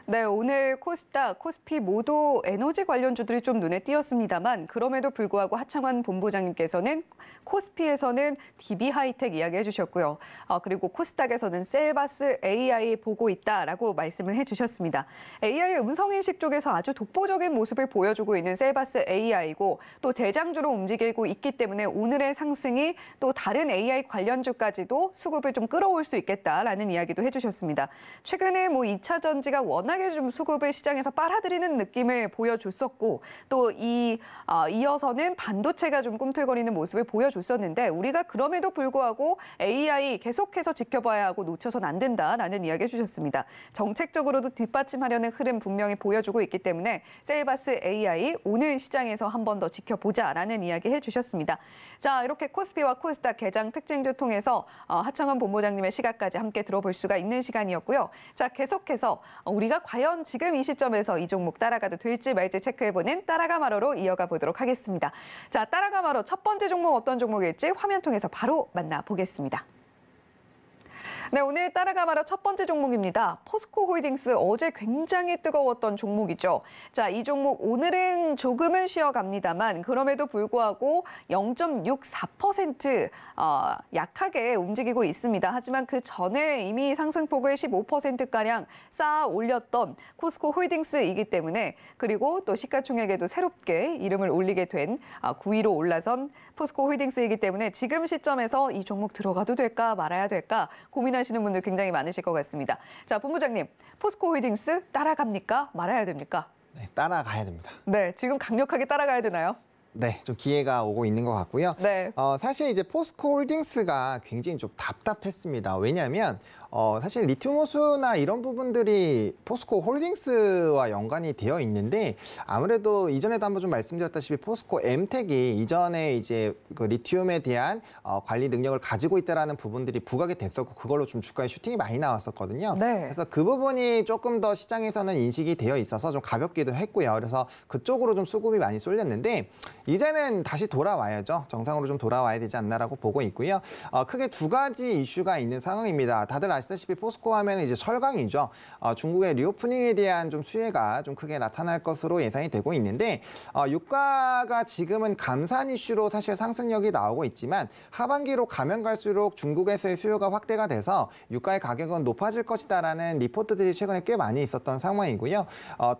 네, 오늘 코스닥, 코스피 모두 에너지 관련주들이 좀 눈에 띄었습니다만 그럼에도 불구하고 하창환 본부장님께서는 코스피에서는 DB하이텍 이야기해 주셨고요. 그리고 코스닥에서는 셀바스 AI 보고 있다라고 말씀을 해주셨습니다. AI 음성인식 쪽에서 아주 독보적인 모습을 보여주고 있는 셀바스 AI고 또 대장주로 움직이고 있기 때문에 오늘의 상승이 또 다른 AI 관련주까지도 수급을 좀 끌어올 수 있겠다라는 이야기도 해주셨습니다. 최근에 뭐 2차 전지가 워낙에 좀 수급을 시장에서 빨아들이는 느낌을 보여줬었고 또 이어서는 반도체가 좀 꿈틀거리는 모습을 보여줬었는데 우리가 그럼에도 불구하고 AI 계속해서 지켜봐야 하고 놓쳐선 안 된다라는 이야기 해주셨습니다. 정책적으로도 뒷받침하려는 흐름 분명히 보여주고 있기 때문에 셀바스 AI 오늘 시장에서 한 번 더 지켜보자라는 이야기 해주셨습니다. 자, 이렇게 코스피와 코스닥 개장 특징들 통해서 하창환 본부장님의 시각까지 함께 들어볼 수가 있는 시간이었고요. 자, 계속해서 우리가 과연 지금 이 시점에서 이 종목 따라가도 될지 말지 체크해보는 따라가마로로 이어가 보도록 하겠습니다. 자, 따라가마로 첫 번째 종목 어떤 종목일지 화면 통해서 바로 만나보겠습니다. 네, 오늘 따라가마로 첫 번째 종목입니다. 포스코홀딩스 어제 굉장히 뜨거웠던 종목이죠. 자, 이 종목 오늘은 조금은 쉬어갑니다만 그럼에도 불구하고 0.64% 약하게 움직이고 있습니다. 하지만 그 전에 이미 상승폭을 15%가량 쌓아 올렸던 포스코홀딩스이기 때문에 그리고 또 시가총액에도 새롭게 이름을 올리게 된 9위로 올라선 포스코홀딩스이기 때문에 지금 시점에서 이 종목 들어가도 될까 말아야 될까 고민하시는 분들 굉장히 많으실 것 같습니다. 자, 본부장님, 포스코홀딩스 따라갑니까? 말아야 됩니까? 네, 따라가야 됩니다. 네, 지금 강력하게 따라가야 되나요? 네, 좀 기회가 오고 있는 것 같고요. 네. 사실 이제 포스코홀딩스가 굉장히 좀 답답했습니다. 왜냐하면 사실 리튬 호수나 이런 부분들이 포스코홀딩스와 연관이 되어 있는데 아무래도 이전에도 한번 좀 말씀드렸다시피 포스코 엠텍이 이전에 이제 그 리튬에 대한 관리 능력을 가지고 있다라는 부분들이 부각이 됐었고 그걸로 좀 주가에 슈팅이 많이 나왔었거든요. 네. 그래서 그 부분이 조금 더 시장에서는 인식이 되어 있어서 좀 가볍기도 했고요. 그래서 그쪽으로 좀 수급이 많이 쏠렸는데 이제는 다시 돌아와야죠. 정상으로 좀 돌아와야 되지 않나라고 보고 있고요. 크게 두 가지 이슈가 있는 상황입니다. 다들 아시다시피 포스코 하면 이제 철강이죠. 중국의 리오프닝에 대한 좀 수혜가 좀 크게 나타날 것으로 예상이 되고 있는데 유가가 지금은 감산 이슈로 사실 상승력이 나오고 있지만 하반기로 가면 갈수록 중국에서의 수요가 확대가 돼서 유가의 가격은 높아질 것이다라는 리포트들이 최근에 꽤 많이 있었던 상황이고요.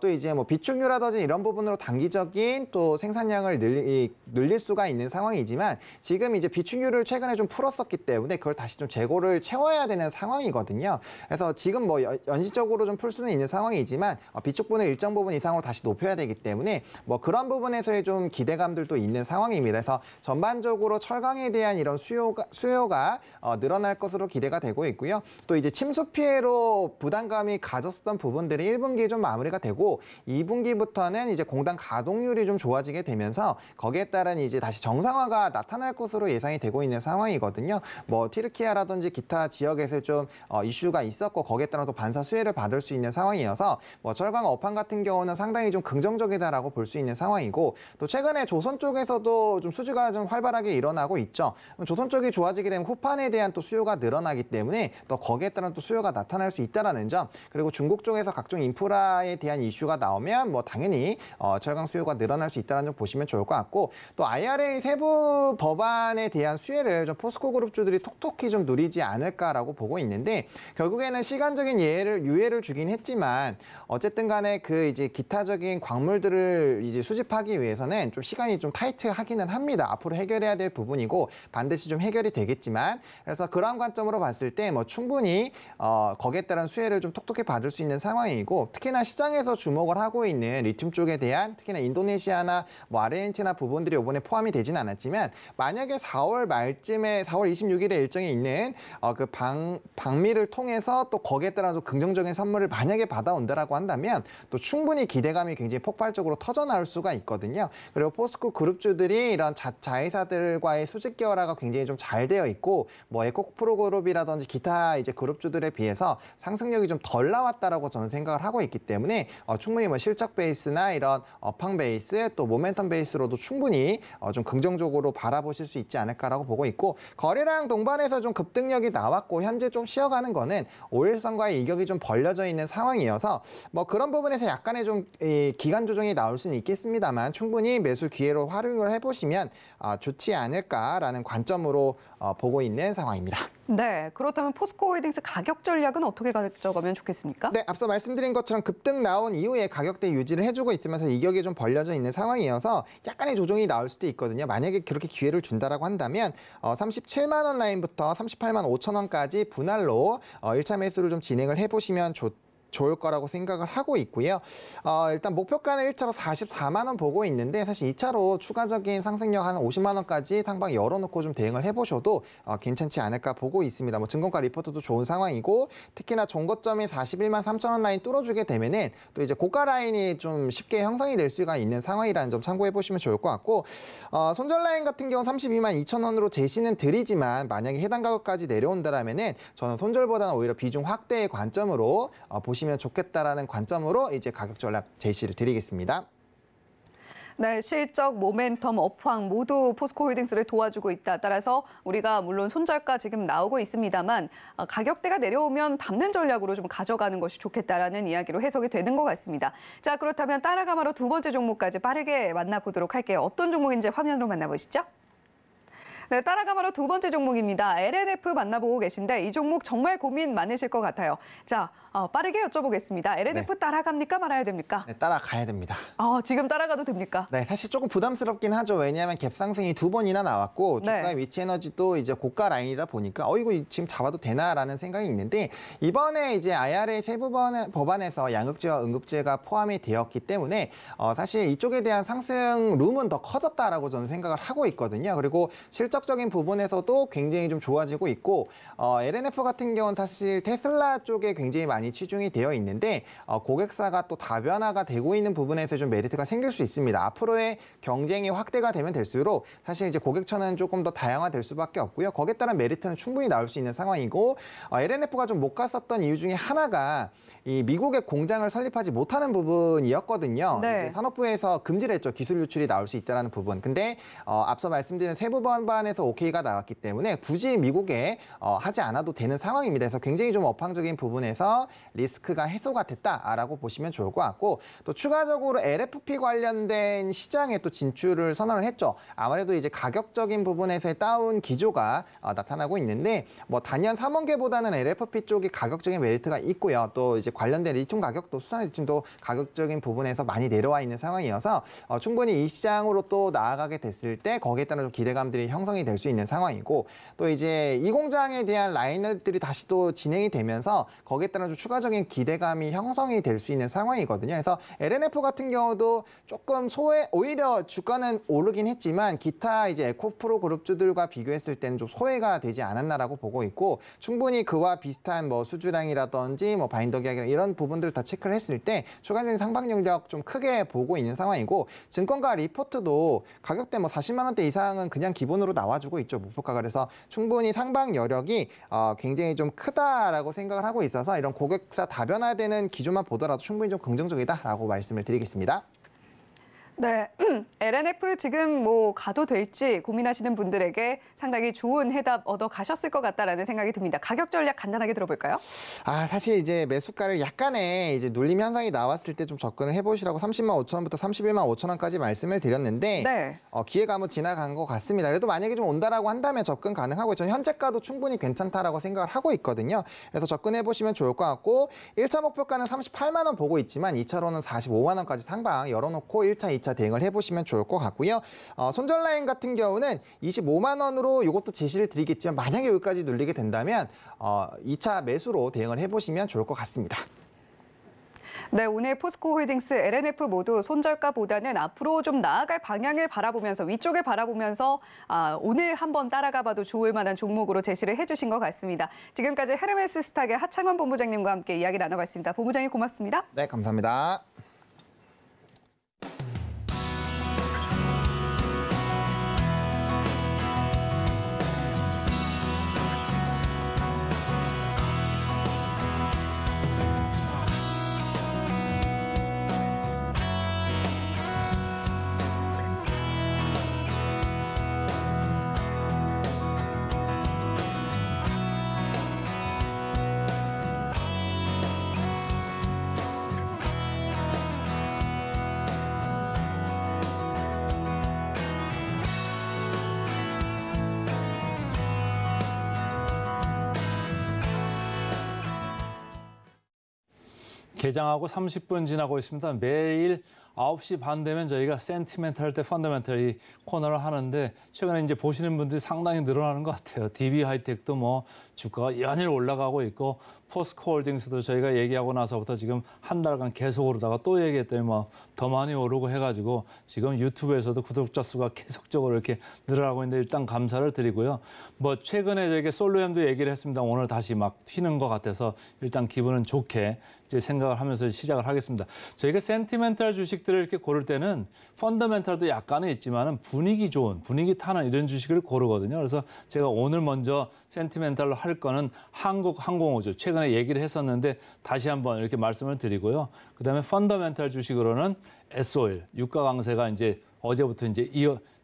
또 이제 뭐 비축유라든지 이런 부분으로 단기적인 또 생산량을 늘릴 수가 있는 상황이지만 지금 이제 비축유를 최근에 좀 풀었었기 때문에 그걸 다시 좀 재고를 채워야 되는 상황이 상황이거든요. 그래서 지금 뭐 연시적으로 좀 풀 수는 있는 상황이지만 비축분을 일정 부분 이상으로 다시 높여야 되기 때문에 뭐 그런 부분에서의 좀 기대감들도 있는 상황입니다. 그래서 전반적으로 철강에 대한 이런 수요가 늘어날 것으로 기대가 되고 있고요. 또 이제 침수 피해로 부담감이 가졌었던 부분들이 1분기에 좀 마무리가 되고 2분기부터는 이제 공단 가동률이 좀 좋아지게 되면서 거기에 따른 이제 다시 정상화가 나타날 것으로 예상이 되고 있는 상황이거든요. 뭐 튀르키예라든지 기타 지역에서 좀 이슈가 있었고 거기에 따라 또 반사 수혜를 받을 수 있는 상황이어서 뭐 철강 업황 같은 경우는 상당히 좀 긍정적이다라고 볼 수 있는 상황이고 또 최근에 조선 쪽에서도 좀 수주가 좀 활발하게 일어나고 있죠. 조선 쪽이 좋아지게 되면 후판에 대한 또 수요가 늘어나기 때문에 또 거기에 따른 또 수요가 나타날 수 있다라는 점 그리고 중국 쪽에서 각종 인프라에 대한 이슈가 나오면 뭐 당연히 철강 수요가 늘어날 수 있다는 점 보시면 좋을 것 같고 또 IRA 세부 법안에 대한 수혜를 좀 포스코 그룹주들이 톡톡히 좀 누리지 않을까라고 보고 있는데 결국에는 시간적인 유예를 주긴 했지만 어쨌든 간에 그 이제 기타적인 광물들을 이제 수집하기 위해서는 좀 시간이 좀 타이트하기는 합니다. 앞으로 해결해야 될 부분이고 반드시 좀 해결이 되겠지만 그래서 그런 관점으로 봤을 때 뭐 충분히 거기에 따른 수혜를 좀 톡톡히 받을 수 있는 상황이고 특히나 시장에서 주목을 하고 있는 리튬 쪽에 대한 특히나 인도네시아나 뭐 아르헨티나 부분들이 이번에 포함이 되진 않았지만 만약에 4월 말쯤에 4월 26일에 일정이 있는 그 방미를 통해서 또 거기에 따라 또 긍정적인 선물을 만약에 받아온다라고 한다면 또 충분히 기대감이 굉장히 폭발적으로 터져 나올 수가 있거든요. 그리고 포스코 그룹주들이 이런 자회사들과의 수직 계열화가 굉장히 좀 잘 되어 있고 뭐 에코프로 그룹이라든지 기타 이제 그룹주들에 비해서 상승력이 좀 덜 나왔다라고 저는 생각을 하고 있기 때문에 충분히 뭐 실적 베이스나 이런 업황 베이스 또 모멘텀 베이스로도 충분히 좀 긍정적으로 바라보실 수 있지 않을까라고 보고 있고 거래량 동반해서 좀 급등력이 나왔고 현재 좀 쉬어가는 거는 오일선과의 이격이 좀 벌려져 있는 상황이어서 뭐 그런 부분에서 약간의 좀 기간 조정이 나올 수는 있겠습니다만 충분히 매수 기회로 활용을 해보시면 좋지 않을까라는 관점으로 보고 있는 상황입니다. 네, 그렇다면 포스코 홀딩스 가격 전략은 어떻게 가져가면 좋겠습니까? 네, 앞서 말씀드린 것처럼 급등 나온 이후에 가격대 유지를 해주고 있으면서 이격이 좀 벌려져 있는 상황이어서 약간의 조정이 나올 수도 있거든요. 만약에 그렇게 기회를 준다라고 한다면 37만 원 라인부터 38만 5천 원까지 분할로 1차 매수를 좀 진행을 해보시면 좋을 거라고 생각을 하고 있고요. 일단 목표가는 1차로 44만 원 보고 있는데 사실 2차로 추가적인 상승력 한 50만 원까지 상방 열어놓고 좀 대응을 해보셔도 괜찮지 않을까 보고 있습니다. 뭐 증권가 리포트도 좋은 상황이고 특히나 종고점이 41만 3천 원 라인 뚫어주게 되면은 또 이제 고가 라인이 좀 쉽게 형성이 될 수가 있는 상황이라는 점 참고해 보시면 좋을 것 같고 손절 라인 같은 경우는 32만 2천 원으로 제시는 드리지만 만약에 해당 가격까지 내려온다라면은 저는 손절보다는 오히려 비중 확대의 관점으로 보시면 좋겠다라는 관점으로 이제 가격 전략 제시를 드리겠습니다. 네, 실적, 모멘텀, 업황 모두 포스코 홀딩스를 도와주고 있다. 따라서 우리가 물론 손절가 지금 나오고 있습니다만 가격대가 내려오면 담는 전략으로 좀 가져가는 것이 좋겠다라는 이야기로 해석이 되는 것 같습니다. 자, 그렇다면 따라가마로 두 번째 종목까지 빠르게 만나보도록 할게요. 어떤 종목인지 화면으로 만나보시죠. 네, 따라가마로 두 번째 종목입니다. LNF 만나보고 계신데 이 종목 정말 고민 많으실 것 같아요. 자, 빠르게 여쭤보겠습니다. LNF 네. 따라갑니까 말아야 됩니까? 네, 따라가야 됩니다. 지금 따라가도 됩니까? 네, 사실 조금 부담스럽긴 하죠. 왜냐하면 갭 상승이 2번이나 나왔고 주가의 네. 위치 에너지도 이제 고가 라인이다 보니까 이거 지금 잡아도 되나라는 생각이 있는데 이번에 이제 IRA 세부 법안에서 양극재와 응급재가 포함이 되었기 때문에 사실 이쪽에 대한 상승 룸은 더 커졌다라고 저는 생각을 하고 있거든요. 그리고 실적적인 부분에서도 굉장히 좀 좋아지고 있고 LNF 같은 경우는 사실 테슬라 쪽에 굉장히 많이 치중이 되어 있는데 고객사가 또 다변화가 되고 있는 부분에서 좀 메리트가 생길 수 있습니다. 앞으로의 경쟁이 확대가 되면 될수록 사실 이제 고객처는 조금 더 다양화될 수밖에 없고요. 거기에 따른 메리트는 충분히 나올 수 있는 상황이고 LNF가 좀 못 갔었던 이유 중에 하나가 이 미국의 공장을 설립하지 못하는 부분이었거든요. 네. 이제 산업부에서 금지를 했죠. 기술 유출이 나올 수 있다는 부분. 근데 앞서 말씀드린 세부 법안에서 오케이가 나왔기 때문에 굳이 미국에 하지 않아도 되는 상황입니다. 그래서 굉장히 좀 업황적인 부분에서 리스크가 해소가 됐다라고 보시면 좋을 것 같고 또 추가적으로 LFP 관련된 시장에 또 진출을 선언을 했죠. 아무래도 이제 가격적인 부분에서의 다운 기조가 나타나고 있는데 뭐 단연 3원계보다는 LFP 쪽이 가격적인 메리트가 있고요. 또 이제 관련된 리튬 가격도 수산 리튬도 가격적인 부분에서 많이 내려와 있는 상황이어서 충분히 이 시장으로 또 나아가게 됐을 때 거기에 따른 좀 기대감들이 형성이 형성이 될 수 있는 상황이고 또 이제 이 공장에 대한 라인업들이 다시 또 진행이 되면서 거기에 따른 좀 추가적인 기대감이 형성이 될 수 있는 상황이거든요. 그래서 LNF 같은 경우도 조금 오히려 주가는 오르긴 했지만 기타 이제 에코프로 그룹주들과 비교했을 때는 좀 소외가 되지 않았나라고 보고 있고 충분히 그와 비슷한 뭐 수주량이라든지 뭐 바인더 계약이랑 이런 부분들 다 체크를 했을 때 추가적인 상방 능력 좀 크게 보고 있는 상황이고 증권가 리포트도 가격대 뭐 40만 원대 이상은 그냥 기본으로 나와주고 있죠. 목표가가. 그래서 충분히 상방 여력이 굉장히 좀 크다라고 생각을 하고 있어서 이런 고객사 다변화되는 기조만 보더라도 충분히 좀 긍정적이다라고 말씀을 드리겠습니다. 네, LNF 지금 뭐 가도 될지 고민하시는 분들에게 상당히 좋은 해답 얻어 가셨을 것 같다라는 생각이 듭니다. 가격 전략 간단하게 들어볼까요? 사실 이제 매수가를 약간의 이제 눌림 현상이 나왔을 때 좀 접근을 해보시라고 30만 5천 원부터 31만 5천 원까지 말씀을 드렸는데 네. 기회가 한번 지나간 것 같습니다. 그래도 만약에 좀 온다라고 한다면 접근 가능하고 저는 현재가도 충분히 괜찮다라고 생각을 하고 있거든요. 그래서 접근해 보시면 좋을 것 같고 1차 목표가는 38만 원 보고 있지만 2차로는 45만 원까지 상방 열어놓고 1차, 2차 대응을 해보시면 좋을 것 같고요. 손절 라인 같은 경우는 25만 원으로 이것도 제시를 드리겠지만 만약에 여기까지 눌리게 된다면 2차 매수로 대응을 해보시면 좋을 것 같습니다. 네, 오늘 포스코홀딩스, LNF 모두 손절가보다는 앞으로 좀 나아갈 방향을 바라보면서 위쪽을 바라보면서 오늘 한번 따라가 봐도 좋을 만한 종목으로 제시를 해주신 것 같습니다. 지금까지 헤르메스 스탁의 하창원 본부장님과 함께 이야기 나눠봤습니다. 본부장님 고맙습니다. 네, 감사합니다. 개장하고 30분 지나고 있습니다. 매일 9시 반 되면 저희가 센티멘탈 때 펀더멘탈 이 코너를 하는데 최근에 이제 보시는 분들이 상당히 늘어나는 것 같아요. DB 하이텍도 뭐 주가가 연일 올라가고 있고 포스코홀딩스도 저희가 얘기하고 나서부터 지금 한 달간 계속 오르다가 또 얘기했더니 뭐 더 많이 오르고 해가지고 지금 유튜브에서도 구독자 수가 계속적으로 이렇게 늘어나고 있는데 일단 감사를 드리고요. 뭐 최근에 저에게 솔로엠도 얘기를 했습니다. 오늘 다시 막 튀는 것 같아서 일단 기분은 좋게 이제 생각을 하면서 시작을 하겠습니다. 저희가 센티멘탈 주식들을 이렇게 고를 때는 펀더멘탈도 약간은 있지만은 분위기 좋은, 분위기 타는 이런 주식을 고르거든요. 그래서 제가 오늘 먼저 센티멘탈로 할 거는 한국항공우주 최근에 얘기를 했었는데 다시 한번 이렇게 말씀을 드리고요. 그다음에 펀더멘탈 주식으로는 S-오일, 유가 강세가 이제 어제부터 이제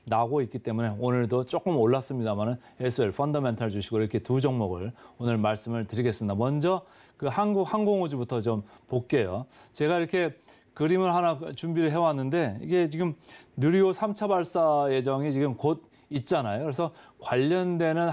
나오고 있기 때문에 오늘도 조금 올랐습니다만은 S-오일 펀더멘탈 주식으로 이렇게 두 종목을 오늘 말씀을 드리겠습니다. 먼저 그 한국항공우주부터 좀 볼게요. 제가 이렇게 그림을 하나 준비를 해왔는데 이게 지금 누리호 3차 발사 예정이 지금 곧 있잖아요. 그래서 관련되는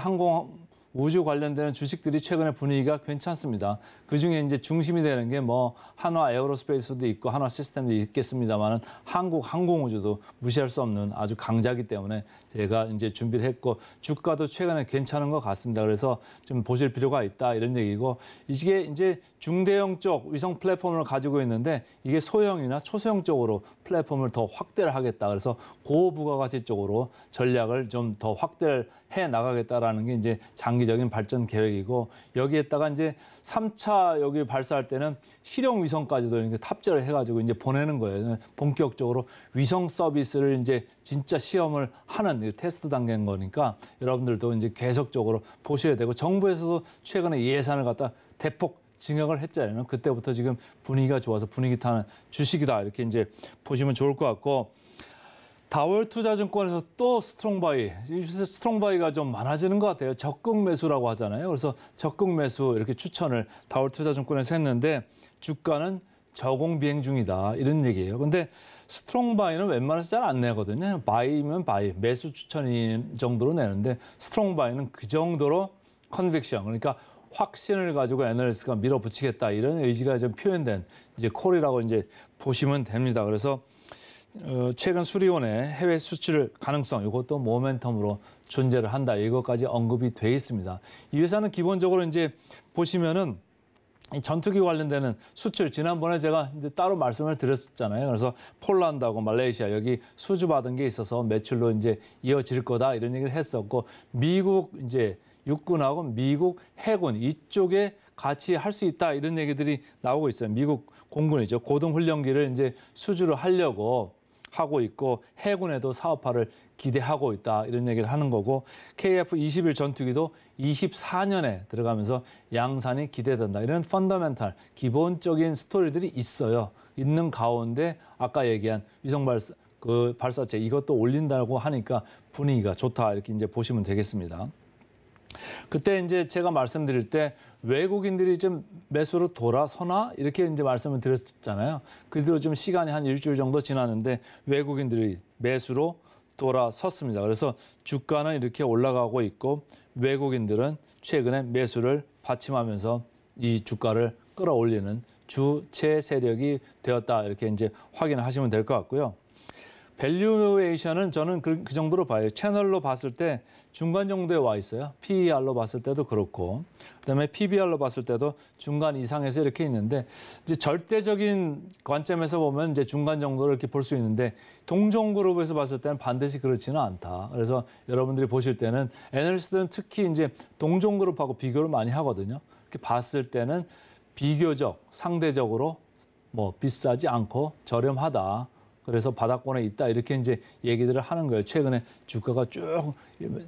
우주 관련되는 주식들이 최근에 분위기가 괜찮습니다. 그중에 이제 중심이 되는 게 뭐 한화 에어로스페이스도 있고 한화 시스템도 있겠습니다만은 한국 항공우주도 무시할 수 없는 아주 강자이기 때문에 제가 이제 준비를 했고 주가도 최근에 괜찮은 것 같습니다. 그래서 좀 보실 필요가 있다 이런 얘기고 이게 이제 중대형 쪽 위성 플랫폼을 가지고 있는데 이게 소형이나 초소형 쪽으로 플랫폼을 더 확대를 하겠다. 그래서 고부가가치 쪽으로 전략을 좀 더 확대를 해 나가겠다라는 게 이제 장기적인 발전 계획이고 여기에다가 이제 3차 여기 발사할 때는 실용 위성까지도 이렇게 탑재를 해가지고 이제 보내는 거예요. 본격적으로 위성 서비스를 이제 진짜 시험을 하는 테스트 단계인 거니까 여러분들도 이제 계속적으로 보셔야 되고 정부에서도 최근에 예산을 갖다 대폭 증액을 했잖아요. 그때부터 지금 분위기가 좋아서 분위기 타는 주식이다 이렇게 이제 보시면 좋을 것 같고. 다월투자증권에서 또 스트롱바이, 스트롱바이가 좀 많아지는 것 같아요. 적극 매수라고 하잖아요. 그래서 적극 매수 이렇게 추천을 다월투자증권에서 했는데 주가는 저공 비행 중이다 이런 얘기예요. 근데 스트롱바이는 웬만해서 잘 안 내거든요. 바이면 바이, 매수 추천인 정도로 내는데 스트롱바이는 그 정도로 컨빅션, 그러니까 확신을 가지고 애널리스트가 밀어붙이겠다 이런 의지가 좀 표현된 이제 콜이라고 이제 보시면 됩니다. 그래서 최근 수리온의 해외 수출 가능성 이것도 모멘텀으로 존재를 한다. 이것까지 언급이 돼 있습니다. 이 회사는 기본적으로 이제 보시면은 이 전투기 관련되는 수출 지난번에 제가 이제 따로 말씀을 드렸잖아요. 그래서 폴란드하고 말레이시아 여기 수주받은 게 있어서 매출로 이제 이어질 거다 이런 얘기를 했었고 미국 이제 육군하고 미국 해군 이쪽에 같이 할 수 있다 이런 얘기들이 나오고 있어요. 미국 공군이죠. 고등훈련기를 이제 수주를 하려고 하고 있고 해군에도 사업화를 기대하고 있다 이런 얘기를 하는 거고 KF-21 전투기도 24년에 들어가면서 양산이 기대된다. 이런 펀더멘탈 기본적인 스토리들이 있어요. 있는 가운데 아까 얘기한 위성 발사체 이것도 올린다고 하니까 분위기가 좋다 이렇게 이제 보시면 되겠습니다. 그때 이제 제가 말씀드릴 때 외국인들이 좀 매수로 돌아서나 이렇게 이제 말씀을 드렸잖아요. 그대로 좀 시간이 한 일주일 정도 지났는데 외국인들이 매수로 돌아섰습니다. 그래서 주가는 이렇게 올라가고 있고 외국인들은 최근에 매수를 받침하면서 이 주가를 끌어올리는 주체 세력이 되었다. 이렇게 이제 확인을 하시면 될 것 같고요. 밸류에이션은 저는 그 정도로 봐요. 채널로 봤을 때 중간 정도에 와 있어요. PER로 봤을 때도 그렇고, 그다음에 PBR로 봤을 때도 중간 이상에서 이렇게 있는데 이제 절대적인 관점에서 보면 이제 중간 정도를 이렇게 볼 수 있는데 동종그룹에서 봤을 때는 반드시 그렇지는 않다. 그래서 여러분들이 보실 때는 애널리스트는 특히 이제 동종그룹하고 비교를 많이 하거든요. 이렇게 봤을 때는 비교적, 상대적으로 뭐 비싸지 않고 저렴하다. 그래서 바닥권에 있다 이렇게 이제 얘기들을 하는 거예요. 최근에 주가가 쭉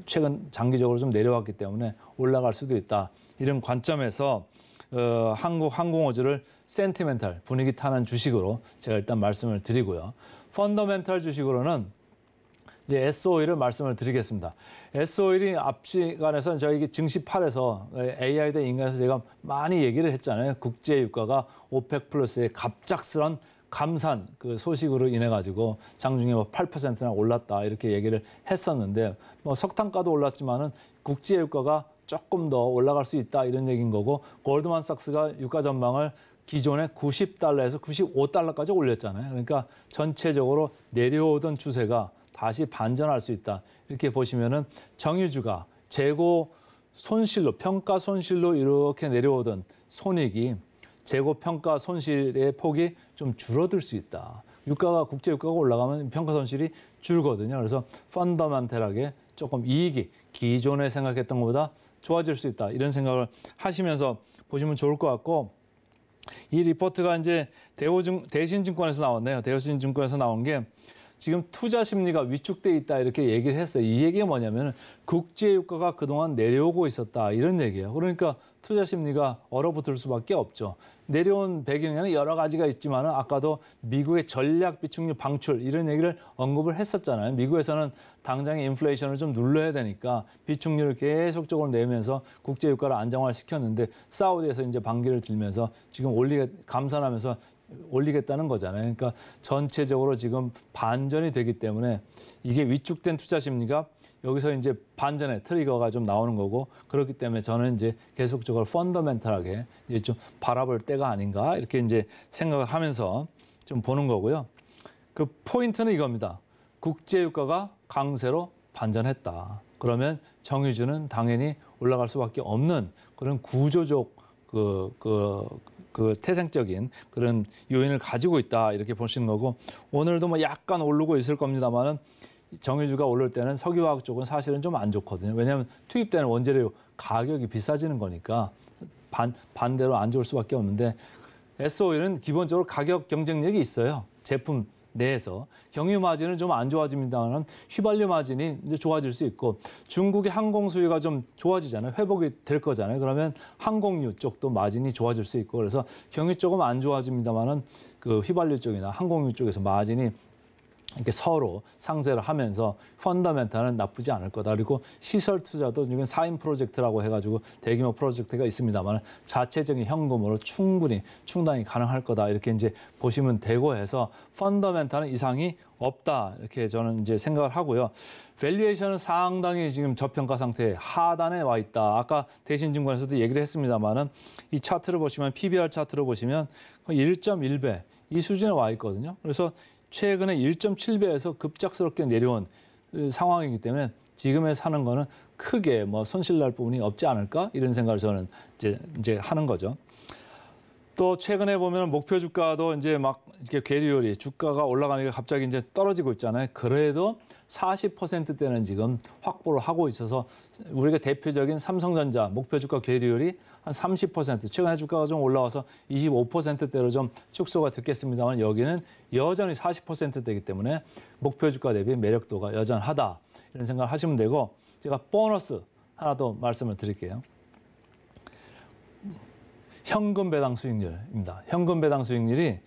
최근 장기적으로 좀 내려왔기 때문에 올라갈 수도 있다. 이런 관점에서 한국 항공우주를 센티멘탈 분위기 타는 주식으로 제가 일단 말씀을 드리고요. 펀더멘탈 주식으로는 이제 S-오일을 말씀을 드리겠습니다. S-오일이 앞 시간에서 저희 증시 8에서 AI 대 인간에서 제가 많이 얘기를 했잖아요. 국제 유가가 오펙 플러스의 갑작스런 감산 그 소식으로 인해 가지고 장중에 뭐 8%나 올랐다 이렇게 얘기를 했었는데 뭐 석탄가도 올랐지만은 국제 유가가 조금 더 올라갈 수 있다 이런 얘기인 거고 골드만삭스가 유가 전망을 기존에 90달러에서 95달러까지 올렸잖아요. 그러니까 전체적으로 내려오던 추세가 다시 반전할 수 있다. 이렇게 보시면은 정유주가 재고 손실로 평가 손실로 이렇게 내려오던 손익이 재고 평가 손실의 폭이 좀 줄어들 수 있다. 유가가 국제 유가가 올라가면 평가 손실이 줄거든요. 그래서 펀더멘탈하게 조금 이익이 기존에 생각했던 것보다 좋아질 수 있다. 이런 생각을 하시면서 보시면 좋을 것 같고 이 리포트가 이제 대신증권에서 나왔네요. 대신증권에서 나온 게 지금 투자 심리가 위축돼 있다 이렇게 얘기를 했어요. 이 얘기가 뭐냐면 국제 유가가 그동안 내려오고 있었다 이런 얘기예요. 그러니까 투자 심리가 얼어붙을 수밖에 없죠. 내려온 배경에는 여러 가지가 있지만 아까도 미국의 전략 비축률 방출 이런 얘기를 언급을 했었잖아요. 미국에서는 당장의 인플레이션을 좀 눌러야 되니까 비축률을 계속적으로 내면서 국제 유가를 안정화시켰는데 사우디에서 이제 반기를 들면서 지금 감산하면서 올리겠다는 거잖아요. 그러니까 전체적으로 지금 반전이 되기 때문에 이게 위축된 투자 심리가 여기서 이제 반전의 트리거가 좀 나오는 거고 그렇기 때문에 저는 이제 계속적으로 펀더멘탈하게 이제 좀 바라볼 때가 아닌가 이렇게 이제 생각을 하면서 좀 보는 거고요. 그 포인트는 이겁니다. 국제 유가가 강세로 반전했다. 그러면 정유주는 당연히 올라갈 수밖에 없는 그런 구조적 그 태생적인 그런 요인을 가지고 있다 이렇게 보시는 거고 오늘도 뭐 약간 오르고 있을 겁니다만은 정유주가 오를 때는 석유화학 쪽은 사실은 좀 안 좋거든요. 왜냐하면 투입되는 원재료 가격이 비싸지는 거니까 반대로 안 좋을 수밖에 없는데 S-오일은 기본적으로 가격 경쟁력이 있어요. 제품 내에서 경유 마진은 좀 안 좋아집니다만 휘발유 마진이 이제 좋아질 수 있고 중국의 항공 수요가 좀 좋아지잖아요. 회복이 될 거잖아요. 그러면 항공유 쪽도 마진이 좋아질 수 있고 그래서 경유 쪽은 안 좋아집니다만은 그 휘발유 쪽이나 항공유 쪽에서 마진이 이렇게 서로 상쇄를 하면서 펀더멘탈은 나쁘지 않을 거다. 그리고 시설 투자도 지금 4인 프로젝트라고 해가지고 대규모 프로젝트가 있습니다만 자체적인 현금으로 충당이 가능할 거다. 이렇게 이제 보시면 되고 해서 펀더멘탈은 이상이 없다. 이렇게 저는 이제 생각을 하고요. 밸류에이션은 상당히 지금 저평가 상태에 하단에 와 있다. 아까 대신증권에서도 얘기를 했습니다만은 이 차트를 보시면 PBR 차트를 보시면 1.1배 이 수준에 와 있거든요. 그래서 최근에 1.7배에서 급작스럽게 내려온 상황이기 때문에 지금에 사는 거는 크게 뭐 손실 날 부분이 없지 않을까 이런 생각을 저는 이제 하는 거죠. 또 최근에 보면 목표 주가도 이제 막 이렇게 괴리율이 주가가 올라가니까 갑자기 이제 떨어지고 있잖아요. 그래도 40%대는 지금 확보를 하고 있어서 우리가 대표적인 삼성전자 목표 주가 괴리율이 한 30%, 최근에 주가가 좀 올라와서 25%대로 좀 축소가 됐겠습니다만 여기는 여전히 40%대이기 때문에 목표 주가 대비 매력도가 여전하다 이런 생각을 하시면 되고, 제가 보너스 하나 더 말씀을 드릴게요. 현금 배당 수익률입니다. 현금 배당 수익률이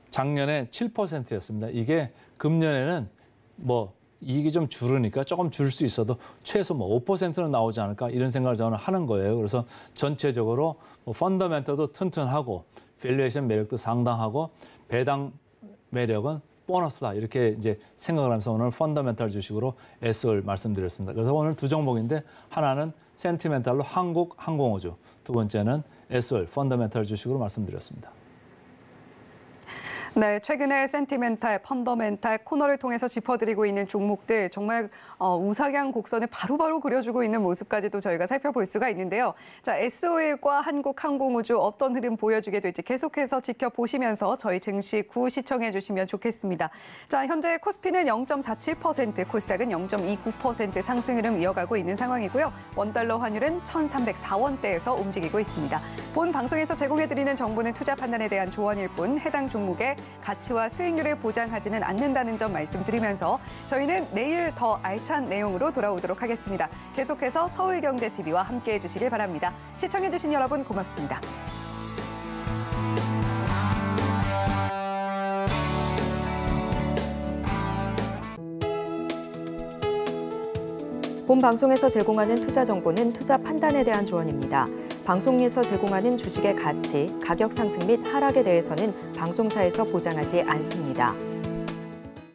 작년에 7%였습니다. 이게 금년에는 뭐 이익이 좀 줄으니까 조금 줄 수 있어도 최소 뭐 5%는 나오지 않을까 이런 생각을 저는 하는 거예요. 그래서 전체적으로 뭐 펀더멘털도 튼튼하고 밸류에이션 매력도 상당하고 배당 매력은 보너스다 이렇게 이제 생각을 하면서 오늘 펀더멘털 주식으로 SO를 말씀드렸습니다. 그래서 오늘 두 종목인데 하나는 센티멘탈로 한국항공우주, 두 번째는 SOL 펀더멘털 주식으로 말씀드렸습니다. 네, 최근에 센티멘탈, 펀더멘탈 코너를 통해서 짚어드리고 있는 종목들 정말 우상향 곡선을 바로바로 그려주고 있는 모습까지도 저희가 살펴볼 수가 있는데요. 자, SOL과 한국항공우주 어떤 흐름 보여주게 될지 계속해서 지켜보시면서 저희 증시 구 시청해 주시면 좋겠습니다. 자, 현재 코스피는 0.47%, 코스닥은 0.29% 상승 흐름 이어가고 있는 상황이고요. 원달러 환율은 1,304원대에서 움직이고 있습니다. 본 방송에서 제공해드리는 정보는 투자 판단에 대한 조언일 뿐 해당 종목의 가치와 수익률을 보장하지는 않는다는 점 말씀드리면서 저희는 내일 더 알찬 내용으로 돌아오도록 하겠습니다. 계속해서 서울경제TV와 함께해 주시길 바랍니다. 시청해 주신 여러분 고맙습니다. 본 방송에서 제공하는 투자 정보는 투자 판단에 대한 조언입니다. 방송에서 제공하는 주식의 가치, 가격 상승 및 하락에 대해서는 방송사에서 보장하지 않습니다.